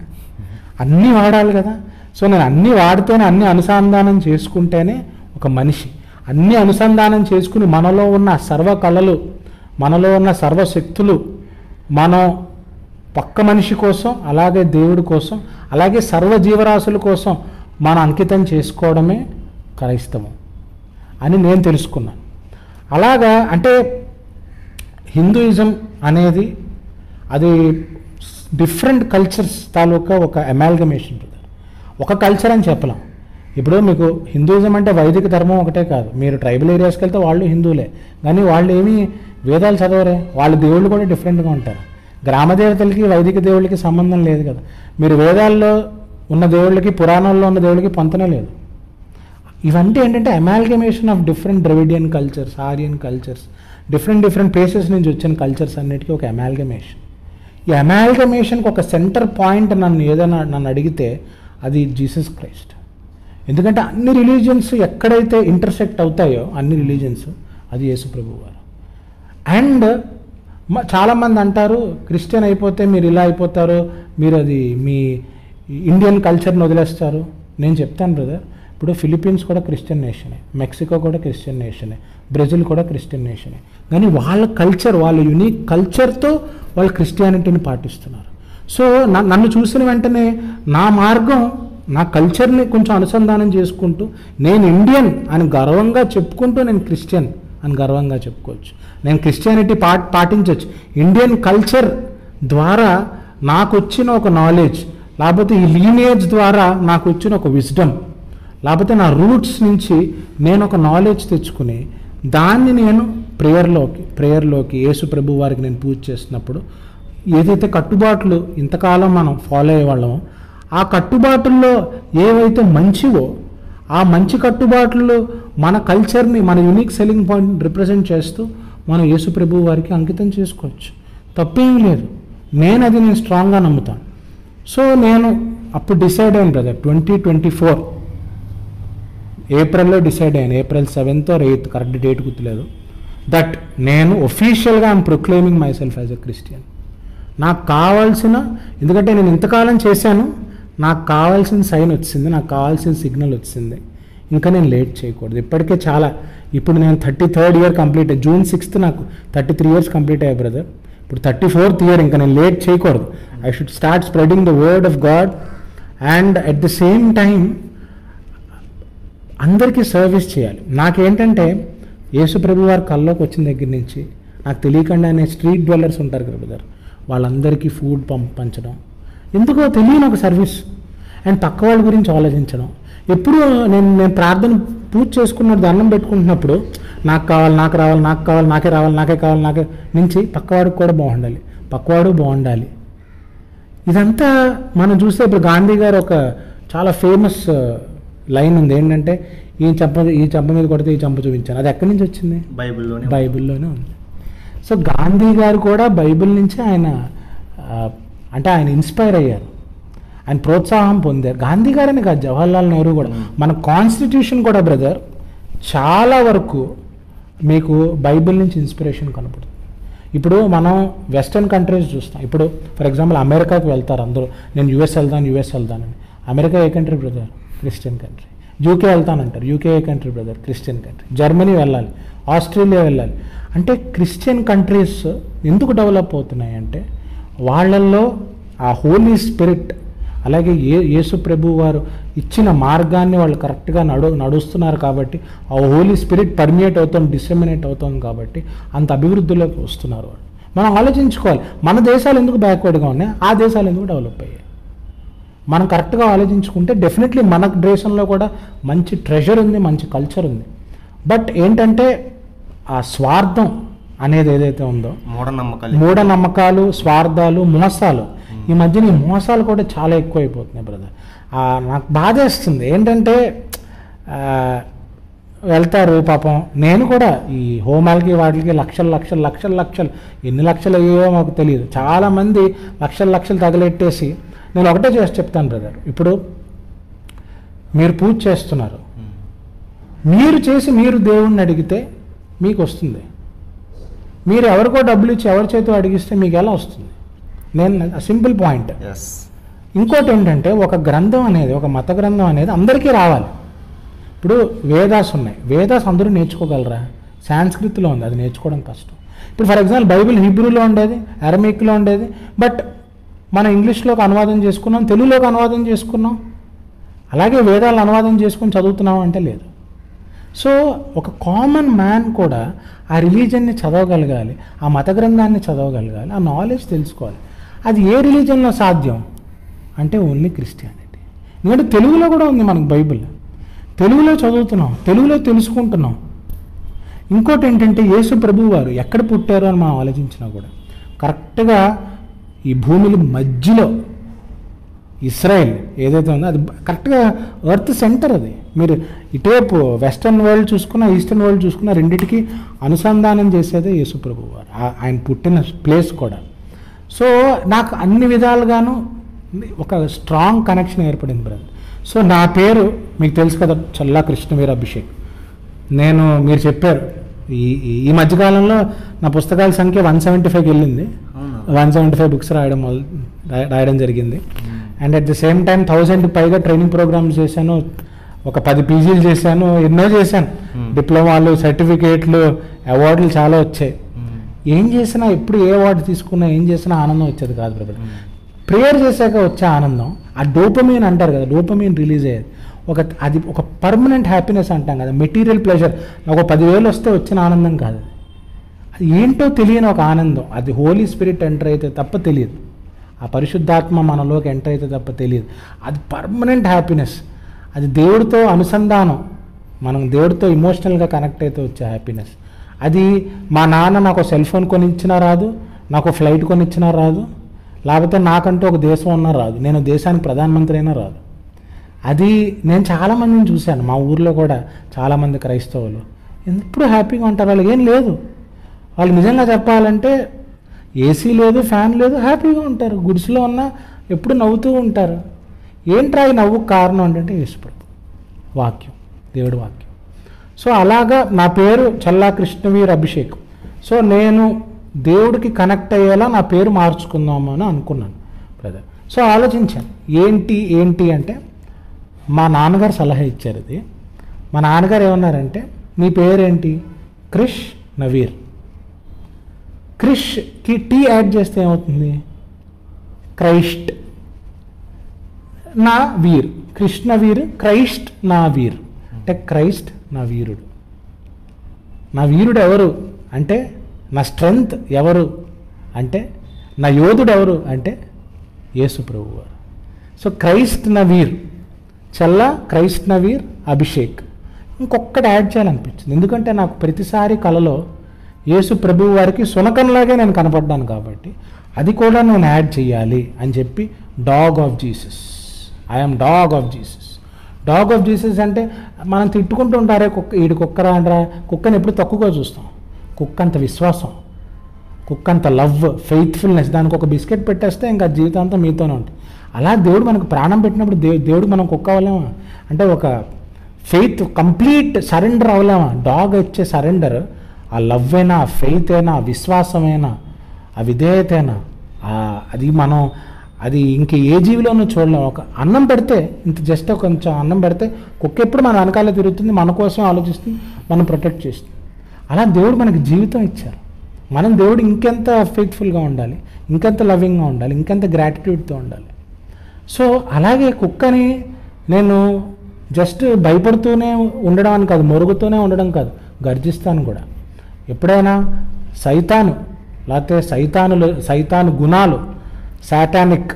అన్నీ వాడాలి కదా. సో నేను అన్నీ వాడితేనే, అన్నీ అనుసంధానం చేసుకుంటేనే ఒక మనిషి. అన్నీ అనుసంధానం చేసుకుని మనలో ఉన్న సర్వ కళలు, మనలో ఉన్న సర్వశక్తులు మనం పక్క మనిషి కోసం, అలాగే దేవుడి కోసం, అలాగే సర్వ జీవరాశుల కోసం మనం అంకితం చేసుకోవడమే క్రైస్తవం అని నేను తెలుసుకున్నాను. అలాగా అంటే హిందూయిజం అనేది అది డిఫరెంట్ కల్చర్స్ తాలూకా ఒక అమాల్గమేషన్. ఒక కల్చర్ అని చెప్పలేం. ఇప్పుడు మీకు హిందూయిజం అంటే వైదిక ధర్మం ఒకటే కాదు. మీరు ట్రైబల్ ఏరియాస్కి వెళ్తే వాళ్ళు హిందువులే, కానీ వాళ్ళు ఏమీ వేదాలు చదవరే. వాళ్ళ దేవుళ్ళు కూడా డిఫరెంట్గా ఉంటారు. గ్రామదేవతలకి వైదిక దేవుళ్ళకి సంబంధం లేదు కదా. మీరు వేదాల్లో ఉన్న దేవుళ్ళకి, పురాణాల్లో ఉన్న దేవుళ్ళకి పొంతనే లేదు. ఇవంటే ఏంటంటే amalgamation of different Dravidian cultures, Aryan cultures, different places నుంచి వచ్చిన కల్చర్స్ అన్నిటికీ ఒక అమాల్గమేషన్. ఈ అమాల్గమేషన్కి ఒక సెంటర్ పాయింట్ నన్ను అడిగితే అది జీసస్ క్రైస్ట్. ఎందుకంటే అన్ని రిలీజియన్స్ ఎక్కడైతే ఇంటర్సెక్ట్ అవుతాయో అన్ని రిలీజియన్స్, అది యేసు ప్రభువు వారు. అండ్ చాలామంది అంటారు క్రిస్టియన్ అయిపోతే మీరు ఇలా అయిపోతారు, మీరు అది మీ ఇండియన్ కల్చర్ని వదిలేస్తారు. నేను చెప్తాను బ్రదర్, ఇప్పుడు ఫిలిప్పీన్స్ కూడా క్రిస్టియన్ నేషనే, మెక్సికో కూడా క్రిస్టియన్ నేషనే, బ్రెజిల్ కూడా క్రిస్టియన్ నేషనే. కానీ వాళ్ళ కల్చర్, వాళ్ళ యునిక్ కల్చర్తో వాళ్ళు క్రిస్టియానిటీని పాటిస్తున్నారు. సో నన్ను చూసిన వెంటనే నా మార్గం, నా కల్చర్ని కొంచెం అనుసంధానం చేసుకుంటూ నేను ఇండియన్ అని గర్వంగా చెప్పుకుంటూ నేను క్రిస్టియన్ అని గర్వంగా చెప్పుకోవచ్చు. నేను క్రిస్టియానిటీ పాటించవచ్చు. ఇండియన్ కల్చర్ ద్వారా నాకు వచ్చిన ఒక నాలెడ్జ్, లేకపోతే ఈ లీనియేజ్ ద్వారా నాకు వచ్చిన ఒక విజ్డమ్, లేకపోతే నా నుంచి నేను ఒక నాలెడ్జ్ తెచ్చుకుని దాన్ని నేను ప్రేయర్లోకి యేసు ప్రభు వారికి నేను పూజ చేస్తున్నప్పుడు ఏదైతే కట్టుబాట్లు ఇంతకాలం మనం ఫాలో అయ్యేవాళ్ళమో ఆ కట్టుబాటుల్లో ఏవైతే మంచివో ఆ మంచి కట్టుబాట్లు మన కల్చర్ని, మన యూనిక్ సెల్లింగ్ పాయింట్ రిప్రజెంట్ చేస్తూ మనం యేసు ప్రభు వారికి అంకితం చేసుకోవచ్చు. తప్పేమీ లేదు. నేను స్ట్రాంగ్గా నమ్ముతాను. సో నేను అప్పుడు డిసైడ్ అయ్యాను బ్రదర్, 2024 ఏప్రిల్లో డిసైడ్ అయ్యాను, April 7th or 8th, correct date గుర్తులేదు, దట్ నేను ఒఫీషియల్గా I'm proclaiming myself as a Christian. నాకు కావాల్సిన, ఎందుకంటే నేను ఇంతకాలం చేశాను, నాకు కావాల్సిన సైన్ వచ్చింది, నాకు కావాల్సిన సిగ్నల్ వచ్చింది, ఇంకా నేను లేట్ చేయకూడదు. ఇప్పటికే చాలా, ఇప్పుడు నేను 33rd year కంప్లీట్ అయ్యి, June 6th నాకు 33 years కంప్లీట్ అయ్యాయి బ్రదర్. ఇప్పుడు 34th year, ఇంకా నేను లేట్ చేయకూడదు. I should start spreading the word of God and at the same time అందరికీ సర్వీస్ చేయాలి. నాకేంటంటే యేసు ప్రభు వారి కల్లోకి వచ్చిన దగ్గర నుంచి నాకు తెలియకుండానే స్ట్రీట్ డ్వెల్లర్స్ ఉంటారు కదా బ్రదర్, వాళ్ళందరికీ ఫుడ్ పంచడం, ఎందుకో తెలియని ఒక సర్వీస్, అండ్ పక్క వాళ్ళ గురించి ఆలోచించడం. ఎప్పుడు నేను ప్రార్థన పూజ చేసుకున్నప్పుడు దండం పెట్టుకుంటున్నప్పుడు నాకు కావాలి, నాకు రావాలి, నాకు కావాలి, నాకే రావాలి, నాకే కావాలి, నాకే నుంచి పక్కవాడికి కూడా బాగుండాలి, పక్కవాడు బాగుండాలి. ఇదంతా మనం చూస్తే ఇప్పుడు గాంధీ గారు ఒక చాలా ఫేమస్ లైన్ ఉంది, ఏంటంటే ఈ చెంప మీద కొడితే ఈ చెంప చూపించాను. అది ఎక్కడి నుంచి వచ్చింది? బైబిల్లోనే ఉంది. సో గాంధీ గారు కూడా బైబిల్ నుంచి ఆయన అంటే ఆయన ఇన్స్పైర్ అయ్యారు, ఆయన ప్రోత్సాహం పొందారు. గాంధీ గారని కాదు, జవహర్లాల్ నెహ్రూ కూడా. మన కాన్స్టిట్యూషన్ కూడా బ్రదర్ చాలా వరకు మీకు బైబిల్ నుంచి ఇన్స్పిరేషన్ కనపడుతుంది. ఇప్పుడు మనం వెస్టర్న్ కంట్రీస్ చూస్తాం. ఇప్పుడు ఫర్ ఎగ్జాంపుల్ అమెరికాకి వెళ్తారు అందరూ, నేను యుఎస్ వెళ్తానని. అమెరికా ఏ country brother? Christian country. UK వెళ్తానంటారు, యూకే ఏ country brother? Christian country. Germany వెళ్ళాలి, ఆస్ట్రేలియా వెళ్ళాలి. అంటే క్రిస్టియన్ కంట్రీస్ ఎందుకు డెవలప్ అవుతున్నాయి అంటే వాళ్ళల్లో ఆ హోలీ స్పిరిట్, అలాగే యేసు ప్రభు వారు ఇచ్చిన మార్గాన్ని వాళ్ళు కరెక్ట్గా నడుస్తున్నారు కాబట్టి ఆ హోలీ స్పిరిట్ పర్మియేట్ అవుతుంది, డిసెమినేట్ అవుతుంది కాబట్టి అంత అభివృద్ధిలోకి వస్తున్నారు వాళ్ళు. మనం ఆలోచించుకోవాలి, మన దేశాలు ఎందుకు బ్యాక్వర్డ్గా ఉన్నాయి, ఆ దేశాలు ఎందుకు డెవలప్ అయ్యాయి. మనం కరెక్ట్గా ఆలోచించుకుంటే డెఫినెట్లీ మన దేశంలో కూడా మంచి ట్రెజర్ ఉంది, మంచి కల్చర్ ఉంది. బట్ ఏంటంటే ఆ స్వార్థం అనేది ఏదైతే ఉందో, మూఢనమ్మకాలు, స్వార్థాలు, మోసాలు, ఈ మధ్యన ఈ మోసాలు కూడా చాలా ఎక్కువైపోతున్నాయి బ్రదర్. నాకు బాధేస్తుంది. ఏంటంటే వెళ్తారు పాపం, నేను కూడా ఈ హోమాలకి వాటికి లక్షలు ఎన్ని లక్షలు అయ్యాయో మాకు తెలియదు. చాలామంది లక్షలు తగలెట్టేసి, నేను ఒకటే చెప్తాను బ్రదర్, ఇప్పుడు మీరు పూజ చేస్తున్నారు, మీరు దేవుణ్ణి అడిగితే మీకు వస్తుంది. మీరు ఎవరికో డబ్బులు ఇచ్చి ఎవరి చేతితో అడిగిస్తే మీకు ఎలా వస్తుంది? నేను సింపుల్ పాయింట్. ఇంకోటి ఏంటంటే ఒక గ్రంథం అనేది, ఒక మత గ్రంథం అనేది అందరికీ రావాలి. ఇప్పుడు వేదాస్ ఉన్నాయి, వేదాస్ అందరూ నేర్చుకోగలరా? సాంస్క్రిత్లో ఉంది, అది నేర్చుకోవడం కష్టం. ఇప్పుడు ఫర్ ఎగ్జాంపుల్ బైబిల్ హీబ్రూలో ఉండేది, అరమిక్లో ఉండేది, బట్ మనం ఇంగ్లీష్లోకి అనువాదం చేసుకున్నాం, తెలుగులోకి అనువాదం చేసుకున్నాం, అలాగే వేదాలను అనువాదం చేసుకుని చదువుతున్నాం అంటే లేదు. సో ఒక కామన్ మ్యాన్ కూడా ఆ రిలీజన్ని చదవగలగాలి, ఆ మత గ్రంథాన్ని చదవగలగాలి, ఆ నాలెడ్జ్ తెలుసుకోవాలి. అది ఏ రిలీజన్లో సాధ్యం అంటే ఓన్లీ క్రిస్టియానిటీ. ఎందుకంటే తెలుగులో కూడా ఉంది మనకు బైబిల్, తెలుగులో చదువుతున్నాం, తెలుగులో తెలుసుకుంటున్నాం. ఇంకోటి ఏంటంటే యేసు ప్రభు వారు ఎక్కడ పుట్టారు అని మనం ఆలోచించినా కూడా కరెక్ట్గా ఈ భూమికి మధ్యలో ఇస్రాయెల్ ఏదైతే ఉందో అది కరెక్ట్గా ఎర్త్ సెంటర్. అది మీరు ఇటువైపు వెస్టర్న్ వరల్డ్ చూసుకున్నా, ఈస్టర్న్ వరల్డ్ చూసుకున్నా, రెండింటికి అనుసంధానం చేసేదే యేసు ప్రభు వారు, ఆయన పుట్టిన ప్లేస్ కూడా. సో నాకు అన్ని విధాలుగాను ఒక స్ట్రాంగ్ కనెక్షన్ ఏర్పడింది బ్రదర్. సో నా పేరు మీకు తెలుసు కదా, చల్లా కృష్ణవీర అభిషేక్. మీరు చెప్పారు ఈ మధ్యకాలంలో నా పుస్తకాల సంఖ్య 175కి వెళ్ళింది. 175 బుక్స్ రాయడం జరిగింది. And at the same time 1000 పైగా ట్రైనింగ్ ప్రోగ్రామ్స్ చేశాను, ఒక 10 పీజీలు చేశాను, ఎన్నో చేశాను, డిప్లొమాలు, సర్టిఫికేట్లు, అవార్డులు చాలా వచ్చాయి. ఏం చేసినా, ఎప్పుడు ఏ అవార్డు తీసుకున్నా, ఏం చేసినా ఆనందం వచ్చేది కాదు బ్రదర్. ప్రేయర్ చేశాక వచ్చే ఆనందం, ఆ డోపమీన్ అంటారు కదా, డోపమీన్ రిలీజ్ అయ్యేది, అది ఒక పర్మనెంట్ హ్యాపీనెస్ అంటాం కదా, మెటీరియల్ ప్లెజర్. నాకు 10,000 వస్తే వచ్చిన ఆనందం కాదు, అది ఏంటో తెలియని ఒక ఆనందం. అది హోలీ స్పిరిట్ ఎంటర్ అయితే తప్ప తెలియదు, ఆ పరిశుద్ధాత్మ మనలోకి ఎంటర్ అయితే తప్ప తెలియదు. అది పర్మనెంట్ హ్యాపీనెస్, అది దేవుడితో అనుసంధానం, మనం దేవుడితో ఇమోషనల్గా కనెక్ట్ అయితే వచ్చే హ్యాపీనెస్. అది మా నాన్న నాకు సెల్ ఫోన్ కొనిచ్చినా రాదు, నాకు ఫ్లైట్ కొనిచ్చినా రాదు, లేకపోతే నాకంటూ ఒక దేశం ఉన్నా రాదు, నేను దేశానికి ప్రధానమంత్రి అయినా రాదు. అది నేను చాలామందిని చూశాను, మా ఊర్లో కూడా చాలామంది క్రైస్తవులు ఎప్పుడు హ్యాపీగా ఉంటారు. వాళ్ళకి ఏం లేదు, వాళ్ళు నిజంగా చెప్పాలంటే ఏసీ లేదు, ఫ్యాన్ లేదు, హ్యాపీగా ఉంటారు. గుడిసెలో ఉన్నా ఎప్పుడు నవ్వుతూ ఉంటారు. ఏంట్రా ఈ నవ్వుకు కారణం అంటే యేసుప్రభు వాక్యం, దేవుడి వాక్యం. సో అలాగా నా పేరు చల్లా కృష్ణవీర్ అభిషేక్. సో నేను దేవుడికి కనెక్ట్ అయ్యేలా నా పేరు మార్చుకుందాము అని అనుకున్నాను బ్రదర్. సో ఆలోచించాను ఏంటి అంటే మా నాన్నగారు సలహా ఇచ్చారు. ఇది మా నాన్నగారు ఏమన్నారంటే నీ పేరేంటి? క్రిష్ నవీర్. క్రిష్కి టీ యాడ్ చేస్తే ఏమవుతుంది? క్రైస్ట్ నా వీర్. కృష్ణవీర్, క్రైస్ట్ నా వీర్. అంటే క్రైస్ట్ నా వీరుడు. నా వీరుడు ఎవరు అంటే నా స్ట్రెంగ్త్ ఎవరు అంటే నా యోధుడు ఎవరు అంటే యేసు ప్రభువు వారు. సో క్రైస్ట్ నవీర్, చల్లా క్రైస్ట్ నవీర్ అభిషేక్. ఇంకొక్కటి యాడ్ చేయాలనిపించింది, ఎందుకంటే నాకు ప్రతిసారి కలలో యేసు ప్రభువు వారికి సునకంలాగే నేను కనపడ్డాను కాబట్టి అది కూడా నేను యాడ్ చేయాలి అని చెప్పి dog of Jesus. I'm dog of Jesus. Dog of Jesus అంటే మనం తిట్టుకుంటూ ఉంటారే ఈడు కుక్కరా అంటారా, కుక్కని ఎప్పుడు తక్కువగా చూస్తాం. కుక్క అంత విశ్వాసం, కుక్క అంత లవ్, ఫెయిత్ఫుల్నెస్. దానికి ఒక బిస్కెట్ పెట్టేస్తే ఇంకా జీవితాంతం మీతోనే ఉంటుంది. అలా దేవుడు మనకు ప్రాణం పెట్టినప్పుడు దేవుడు మనం కుక్క అవ్వలేమా అంటే ఒక ఫెయిత్ కంప్లీట్ సరెండర్ అవ్వలేమా? డాగ్ ఇచ్చే సరెండర్ ఆ లవ్ అయినా, ఆ ఫెయిత్ అయినా, ఆ విశ్వాసమైనా, ఆ విధేయత అయినా, అది ఇంక ఏ జీవిలోనూ చూడలేము. ఒక అన్నం పెడితే ఇంత జస్ట్ కొంచెం అన్నం పెడితే కుక్క ఎప్పుడు మన వెనకాలే తిరుగుతుంది, మన కోసం ఆలోచిస్తుంది, మనం ప్రొటెక్ట్ చేస్తుంది. అలా దేవుడు మనకి జీవితం ఇచ్చారు. మనం దేవుడు ఇంకెంత ఫెయిత్ఫుల్గా ఉండాలి, ఇంకెంత లవింగ్గా ఉండాలి, ఇంకెంత గ్రాటిట్యూడ్తో ఉండాలి. సో అలాగే కుక్కని నేను జస్ట్ భయపడుతూనే ఉండడం అని కాదు, మొరుగుతూనే ఉండడం కాదు, గర్జిస్తాను కూడా. ఎప్పుడైనా సైతాను లేకపోతే సైతాను గుణాలు, శాటానిక్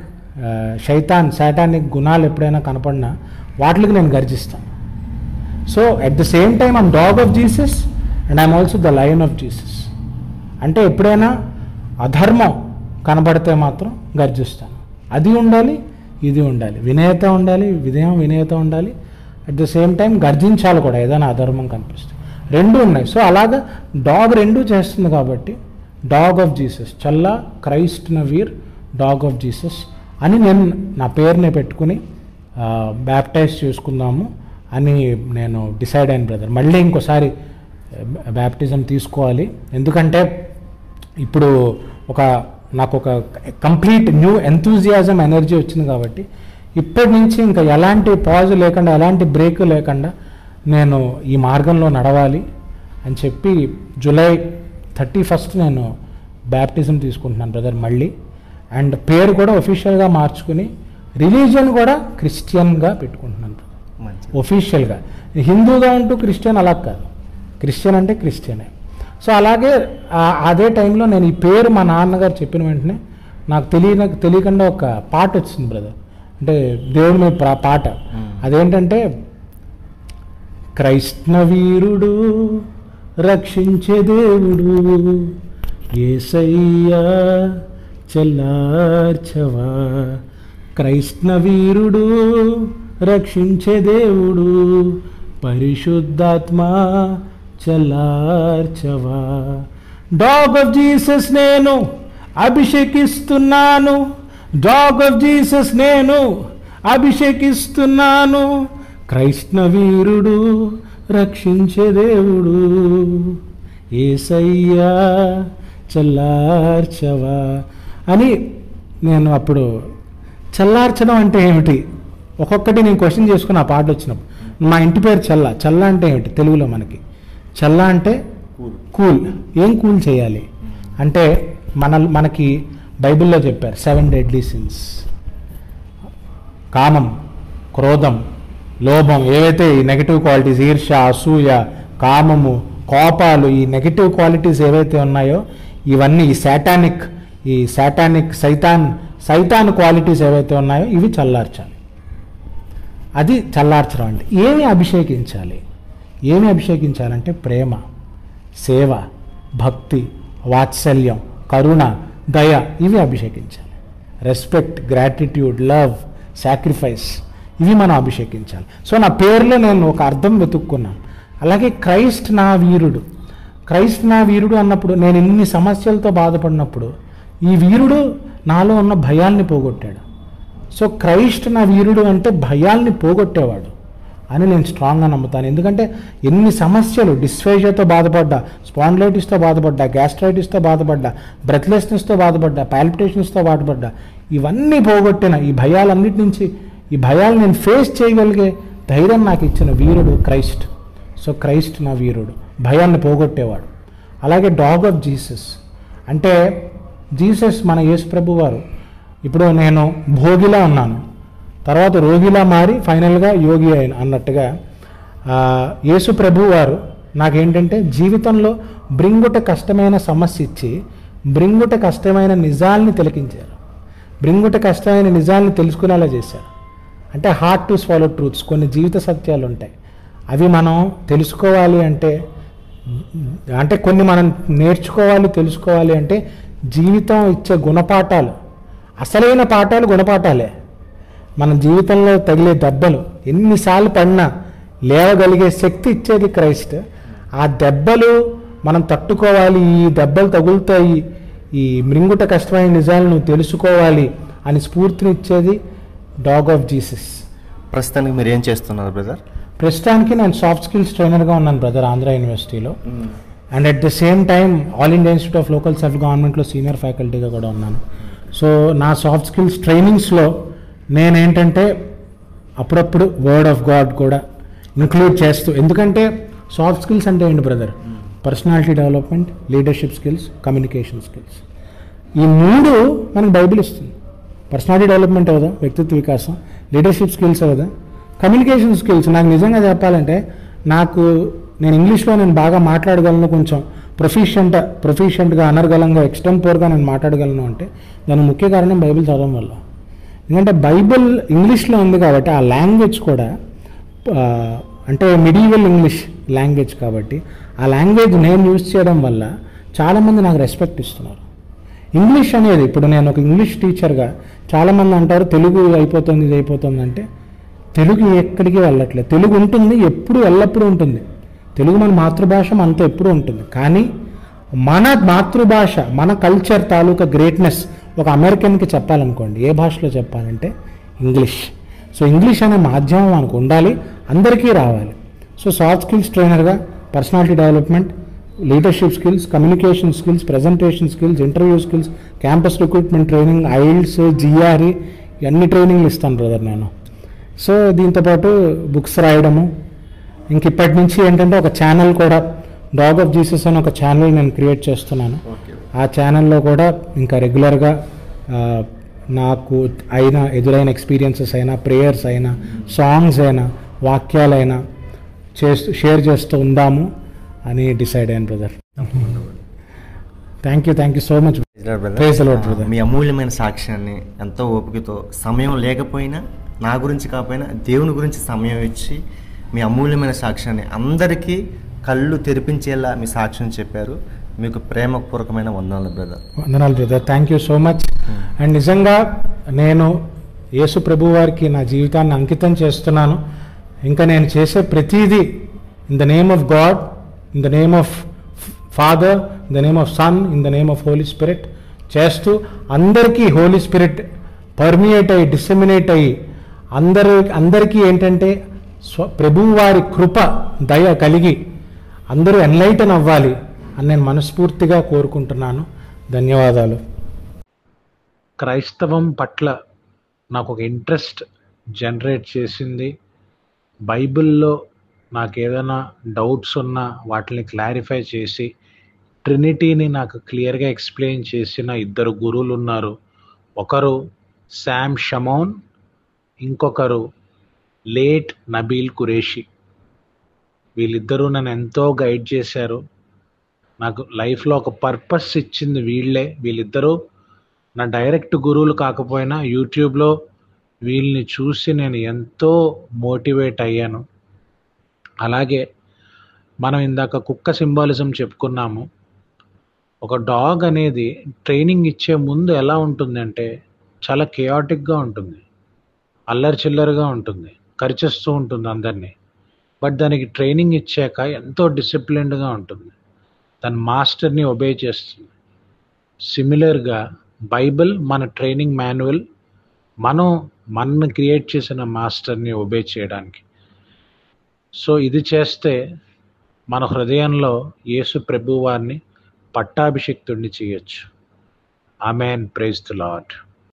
గుణాలు ఎప్పుడైనా కనపడినా వాటికి నేను గర్జిస్తాను. So at the same time I'm dog of Jesus and I'm also the lion of Jesus. అంటే ఎప్పుడైనా అధర్మం కనబడితే మాత్రం గర్జిస్తాను. అది ఉండాలి, ఇది ఉండాలి, వినయత ఉండాలి, వినయత ఉండాలి. అట్ ద సేమ్ టైం గర్జించాలి కూడా ఏదైనా అధర్మం కనిపిస్తే. రెండు ఉన్నాయి. సో అలాగా డాగ్ రెండు చేస్తుంది కాబట్టి dog of Jesus, Challa Christ నవీర్ dog of Jesus అని నేను నా పేరునే పెట్టుకుని బ్యాప్టైజ్ చేసుకుందాము అని నేను డిసైడ్ అయిన బ్రదర్. మళ్ళీ ఇంకోసారి బ్యాప్టిజం తీసుకోవాలి, ఎందుకంటే ఇప్పుడు నాకు ఒక కంప్లీట్ న్యూ ఎంతూజియాజం ఎనర్జీ వచ్చింది కాబట్టి ఇప్పటి నుంచి ఇంకా ఎలాంటి పాజ్ లేకుండా, ఎలాంటి బ్రేక్ లేకుండా నేను ఈ మార్గంలో నడవాలి అని చెప్పి జూలై 31 నేను బ్యాప్టిజం తీసుకుంటున్నాను బ్రదర్ మళ్ళీ. అండ్ పేరు కూడా ఒఫీషియల్గా మార్చుకుని రిలీజియన్ కూడా క్రిస్టియన్గా పెట్టుకుంటున్నాను ఒఫీషియల్గా. హిందూగా ఉంటూ క్రిస్టియన్ అలా కాదు, క్రిస్టియన్ అంటే క్రిస్టియనే. సో అలాగే అదే టైంలో నేను ఈ పేరు మా నాన్నగారు చెప్పిన వెంటనే నాకు తెలియకుండా ఒక పాట వచ్చింది బ్రదర్, అంటే దేవుడి మీద పాట. అదేంటంటే క్రైస్తవీరుడు రక్షించే దేవుడు యేసయ్యా చల్లార్చవా, క్రైస్తవీరుడు రక్షించే దేవుడు పరిశుద్ధాత్మ చల్లార్చవా. డాగ్ ఆఫ్ జీసస్ నేను అభిషేకిస్తున్నాను, డాగ్ ఆఫ్ జీసస్ నేను అభిషేకిస్తున్నాను, క్రైస్తవీరుడు రక్షించే దేవుడు యేసయ్యా చల్లార్చవా అని. నేను అప్పుడు చల్లార్చడం అంటే ఏమిటి ఒక్కొక్కటి నేను క్వశ్చన్ చేసుకుని ఆ పాట వచ్చినప్పుడు. మా ఇంటి పేరు చల్ల అంటే ఏమిటి తెలుగులో మనకి? చల్ల అంటే కూల్. ఏం కూల్ చేయాలి అంటే మనకి బైబిల్లో చెప్పారు 7 deadly sins. కామం, క్రోధం, లోభం, ఏవైతే ఈ నెగిటివ్ క్వాలిటీస్, ఈర్ష్య, అసూయ, కామము, కోపాలు, ఈ నెగిటివ్ క్వాలిటీస్ ఏవైతే ఉన్నాయో ఇవన్నీ ఈ సాటానిక్ సైతాన్ క్వాలిటీస్ ఏవైతే ఉన్నాయో ఇవి చల్లార్చాలి. అది చల్లార్చడం అంటే ఏమి అభిషేకించాలంటే ప్రేమ, సేవ, భక్తి, వాత్సల్యం, కరుణ, దయ, ఇవి అభిషేకించాలి. రెస్పెక్ట్, గ్రాటిట్యూడ్, లవ్, సాక్రిఫైస్, ఇవి మనం అభిషేకించాలి. సో నా పేరులో నేను ఒక అర్థం వెతుక్కున్నాను. అలాగే క్రైస్ట్ నా వీరుడు అన్నప్పుడు నేను ఇన్ని సమస్యలతో బాధపడినప్పుడు ఈ వీరుడు నాలో ఉన్న భయాల్ని పోగొట్టాడు, సో క్రైస్ట్ నా వీరుడు అంటే భయాల్ని పోగొట్టేవాడు అని నేను స్ట్రాంగ్గా నమ్ముతాను. ఎందుకంటే ఎన్ని సమస్యలు, డిస్ఫేజియాతో బాధపడ్డా, స్పాండిలైటిస్తో బాధపడ్డా, గ్యాస్ట్రైటిస్తో బాధపడ్డా, బ్రెత్లెస్నెస్తో బాధపడ్డా, పాల్పిటేషన్స్తో బాధపడ్డా, ఇవన్నీ పోగొట్టిన ఈ భయాలన్నిటి నుంచి, ఈ భయాలు నేను ఫేస్ చేయగలిగే ధైర్యం నాకు ఇచ్చిన వీరుడు క్రైస్ట్. సో క్రైస్ట్ నా వీరుడు, భయాన్ని పోగొట్టేవాడు. అలాగే డాగ్ ఆఫ్ జీసస్ అంటే జీసస్ మన యేసు ప్రభు వారు. ఇప్పుడు నేను భోగిలా ఉన్నాను, తర్వాత రోగిలా మారి ఫైనల్గా యోగి అయిన అన్నట్టుగా యేసు ప్రభు వారు నాకేంటంటే జీవితంలో బ్రింగుట కష్టమైన సమస్య ఇచ్చి బ్రింగుట కష్టమైన నిజాల్ని తిలకించారు, బ్రింగుట కష్టమైన నిజాల్ని తెలుసుకునేలా చేశారు. అంటే హార్డ్ టు స్వాలో ట్రూత్స్, కొన్ని జీవిత సత్యాలు ఉంటాయి, అవి మనం తెలుసుకోవాలి అంటే కొన్ని మనం నేర్చుకోవాలి, తెలుసుకోవాలి అంటే జీవితం ఇచ్చే గుణపాఠాలు, అసలైన పాఠాలు గుణపాఠాలే. మన జీవితంలో తగిలే దెబ్బలు ఎన్నిసార్లు పడినా లేవగలిగే శక్తి ఇచ్చేది క్రైస్ట్. ఆ దెబ్బలు మనం తట్టుకోవాలి, ఈ దెబ్బలు తగులుతాయి, ఈ మృంగుట కష్టమైన నిజాలను తెలుసుకోవాలి అని స్ఫూర్తినిచ్చేది డాగ్ ఆఫ్ జీసస్. ప్రస్తుతానికి మీరు ఏం చేస్తున్నారు బ్రదర్? ప్రస్తుతానికి నేను సాఫ్ట్ స్కిల్స్ ట్రైనర్గా ఉన్నాను బ్రదర్, ఆంధ్ర యూనివర్సిటీలో. And at the same time all India institute of local self గవర్నమెంట్లో సీనియర్ ఫ్యాకల్టీగా కూడా ఉన్నాను. సో నా సాఫ్ట్ స్కిల్స్ ట్రైనింగ్స్లో నేనేంటంటే అప్పుడప్పుడు వర్డ్ ఆఫ్ గాడ్ కూడా ఇంక్లూడ్ చేస్తూ, ఎందుకంటే సాఫ్ట్ స్కిల్స్ అంటే ఏంటి brother? Personality development, leadership skills, communication skills. ఈ మూడు మనకు బైబిల్ ఇస్తుంది. పర్సనాలిటీ డెవలప్మెంట్ అవుదా, వ్యక్తిత్వ వికాసం, లీడర్షిప్ స్కిల్స్ అవుదా, కమ్యూనికేషన్ స్కిల్స్. నాకు నిజంగా చెప్పాలంటే నేను ఇంగ్లీష్లో నేను బాగా మాట్లాడగలను, కొంచెం ప్రొఫిషియంట్గా అనర్గలంగా ఎక్స్టెంపోర్గా నేను మాట్లాడగలను అంటే దానికి ముఖ్య కారణం బైబిల్ చదవడం వల్ల. ఎందుకంటే బైబిల్ ఇంగ్లీష్లో ఉంది కాబట్టి ఆ లాంగ్వేజ్ కూడా అంటే మిడీవల్ ఇంగ్లీష్ లాంగ్వేజ్ కాబట్టి ఆ లాంగ్వేజ్ నేను యూజ్ చేయడం వల్ల చాలామంది నాకు రెస్పెక్ట్ ఇస్తున్నారు. ఇంగ్లీష్ అనేది ఇప్పుడు నేను ఒక ఇంగ్లీష్ టీచర్గా చాలామంది అంటారు తెలుగు అయిపోతుంది, ఇది అయిపోతుంది అంటే తెలుగు ఎక్కడికి వెళ్ళట్లేదు. తెలుగు ఉంటుంది, ఎప్పుడు ఎల్లప్పుడూ ఉంటుంది. తెలుగు మన మాతృభాష, మనతో ఎప్పుడూ ఉంటుంది. కానీ మన మాతృభాష, మన కల్చర్ తాలూకా గ్రేట్నెస్ ఒక అమెరికన్కి చెప్పాలనుకోండి, ఏ భాషలో చెప్పాలంటే ఇంగ్లీష్. సో ఇంగ్లీష్ అనే మాధ్యమం మనకు ఉండాలి, అందరికీ రావాలి. సో సాఫ్ట్ స్కిల్స్ ట్రైనర్గా personality development, leadership skills, communication skills, presentation skills, interview skills, campus recruitment training, IELTS, GRE ఇవన్నీ ట్రైనింగ్లు ఇస్తాను బ్రదర్ నేను. సో దీంతోపాటు బుక్స్ రాయడము, ఇంక ఇప్పటి నుంచి ఏంటంటే ఒక ఛానల్ కూడా డాగ్ ఆఫ్ జీసస్ అని ఒక ఛానల్ నేను క్రియేట్ చేస్తున్నాను. ఆ ఛానల్లో కూడా ఇంకా రెగ్యులర్గా నాకు ఎదురైన ఎక్స్పీరియన్సెస్ అయినా, ప్రేయర్స్ అయినా, సాంగ్స్ అయినా, వాక్యాలైనా షేర్ చేస్తూ ఉందాము అని డిసైడ్ అయ్యాను brother. Thank you so much brother. మీ అమూల్యమైన సాక్ష్యాన్ని ఎంతో ఓపికతో, సమయం లేకపోయినా, నా గురించి కాకపోయినా దేవుని గురించి సమయం ఇచ్చి మీ అమూల్యమైన సాక్ష్యాన్ని అందరికీ కళ్ళు తెరిపించేలా మీ సాక్ష్యం చెప్పారు. మీకు ప్రేమపూర్వకమైన వందనాలు బ్రదర్. వందనాలు brother, thank you so much. And నిజంగా నేను యేసు ప్రభు వారికి నా జీవితాన్ని అంకితం చేస్తున్నాను. ఇంకా నేను చేసే ప్రతిదీ in the name of God, in the name of Father, in the name of Son, in the name of Holy Spirit చేస్తూ అందరికీ హోలీ స్పిరిట్ పర్మియేట్ అయ్యి, డిసెమినేట్ అయ్యి అందరికీ ఏంటంటే ప్రభువు వారి కృప, దయ కలిగి అందరూ ఎన్లైటన్ అవ్వాలి అని నేను మనస్ఫూర్తిగా కోరుకుంటున్నాను. ధన్యవాదాలు. క్రైస్తవం పట్ల నాకు ఒక ఇంట్రెస్ట్ జనరేట్ చేసింది. బైబిల్లో నాకు ఏదైనా డౌట్స్ ఉన్నా వాటిని క్లారిఫై చేసి ట్రినిటీని నాకు క్లియర్గా ఎక్స్ప్లెయిన్ చేసిన ఇద్దరు గురువులు ఉన్నారు. ఒకరు శామ్ షమోన్, ఇంకొకరు లేట్ నబీల్ కురేషి. వీళ్ళిద్దరూ నన్ను ఎంతో గైడ్ చేశారు. నాకు లైఫ్లో ఒక పర్పస్ ఇచ్చింది వీళ్ళిద్దరూ నా డైరెక్ట్ గురువులు కాకపోయినా యూట్యూబ్లో వీళ్ళని చూసి నేను ఎంతో మోటివేట్ అయ్యాను. అలాగే మనం ఇందాక కుక్క సింబాలిజం చెప్పుకున్నాము. ఒక డాగ్ అనేది ట్రైనింగ్ ఇచ్చే ముందు ఎలా ఉంటుందంటే చాలా కేయాటిక్గా ఉంటుంది, అల్లరి చిల్లరగా ఉంటుంది, కరిచేస్తూ ఉంటుంది అందరినీ. బట్ దానికి ట్రైనింగ్ ఇచ్చాక ఎంతో డిసిప్లిన్డ్గా ఉంటుంది, తన మాస్టర్ని ఒబే చేస్తుంది. సిమిలర్గా బైబిల్ మన ట్రైనింగ్ మాన్యువల్. మనం మనని క్రియేట్ చేసిన మాస్టర్ని ఒబే చేయడానికి. సో ఇది చేస్తే మన హృదయంలో యేసు ప్రభు వారిని పట్టాభిషిక్తుడిని చేయొచ్చు. ఆమేన్. Praise the lord.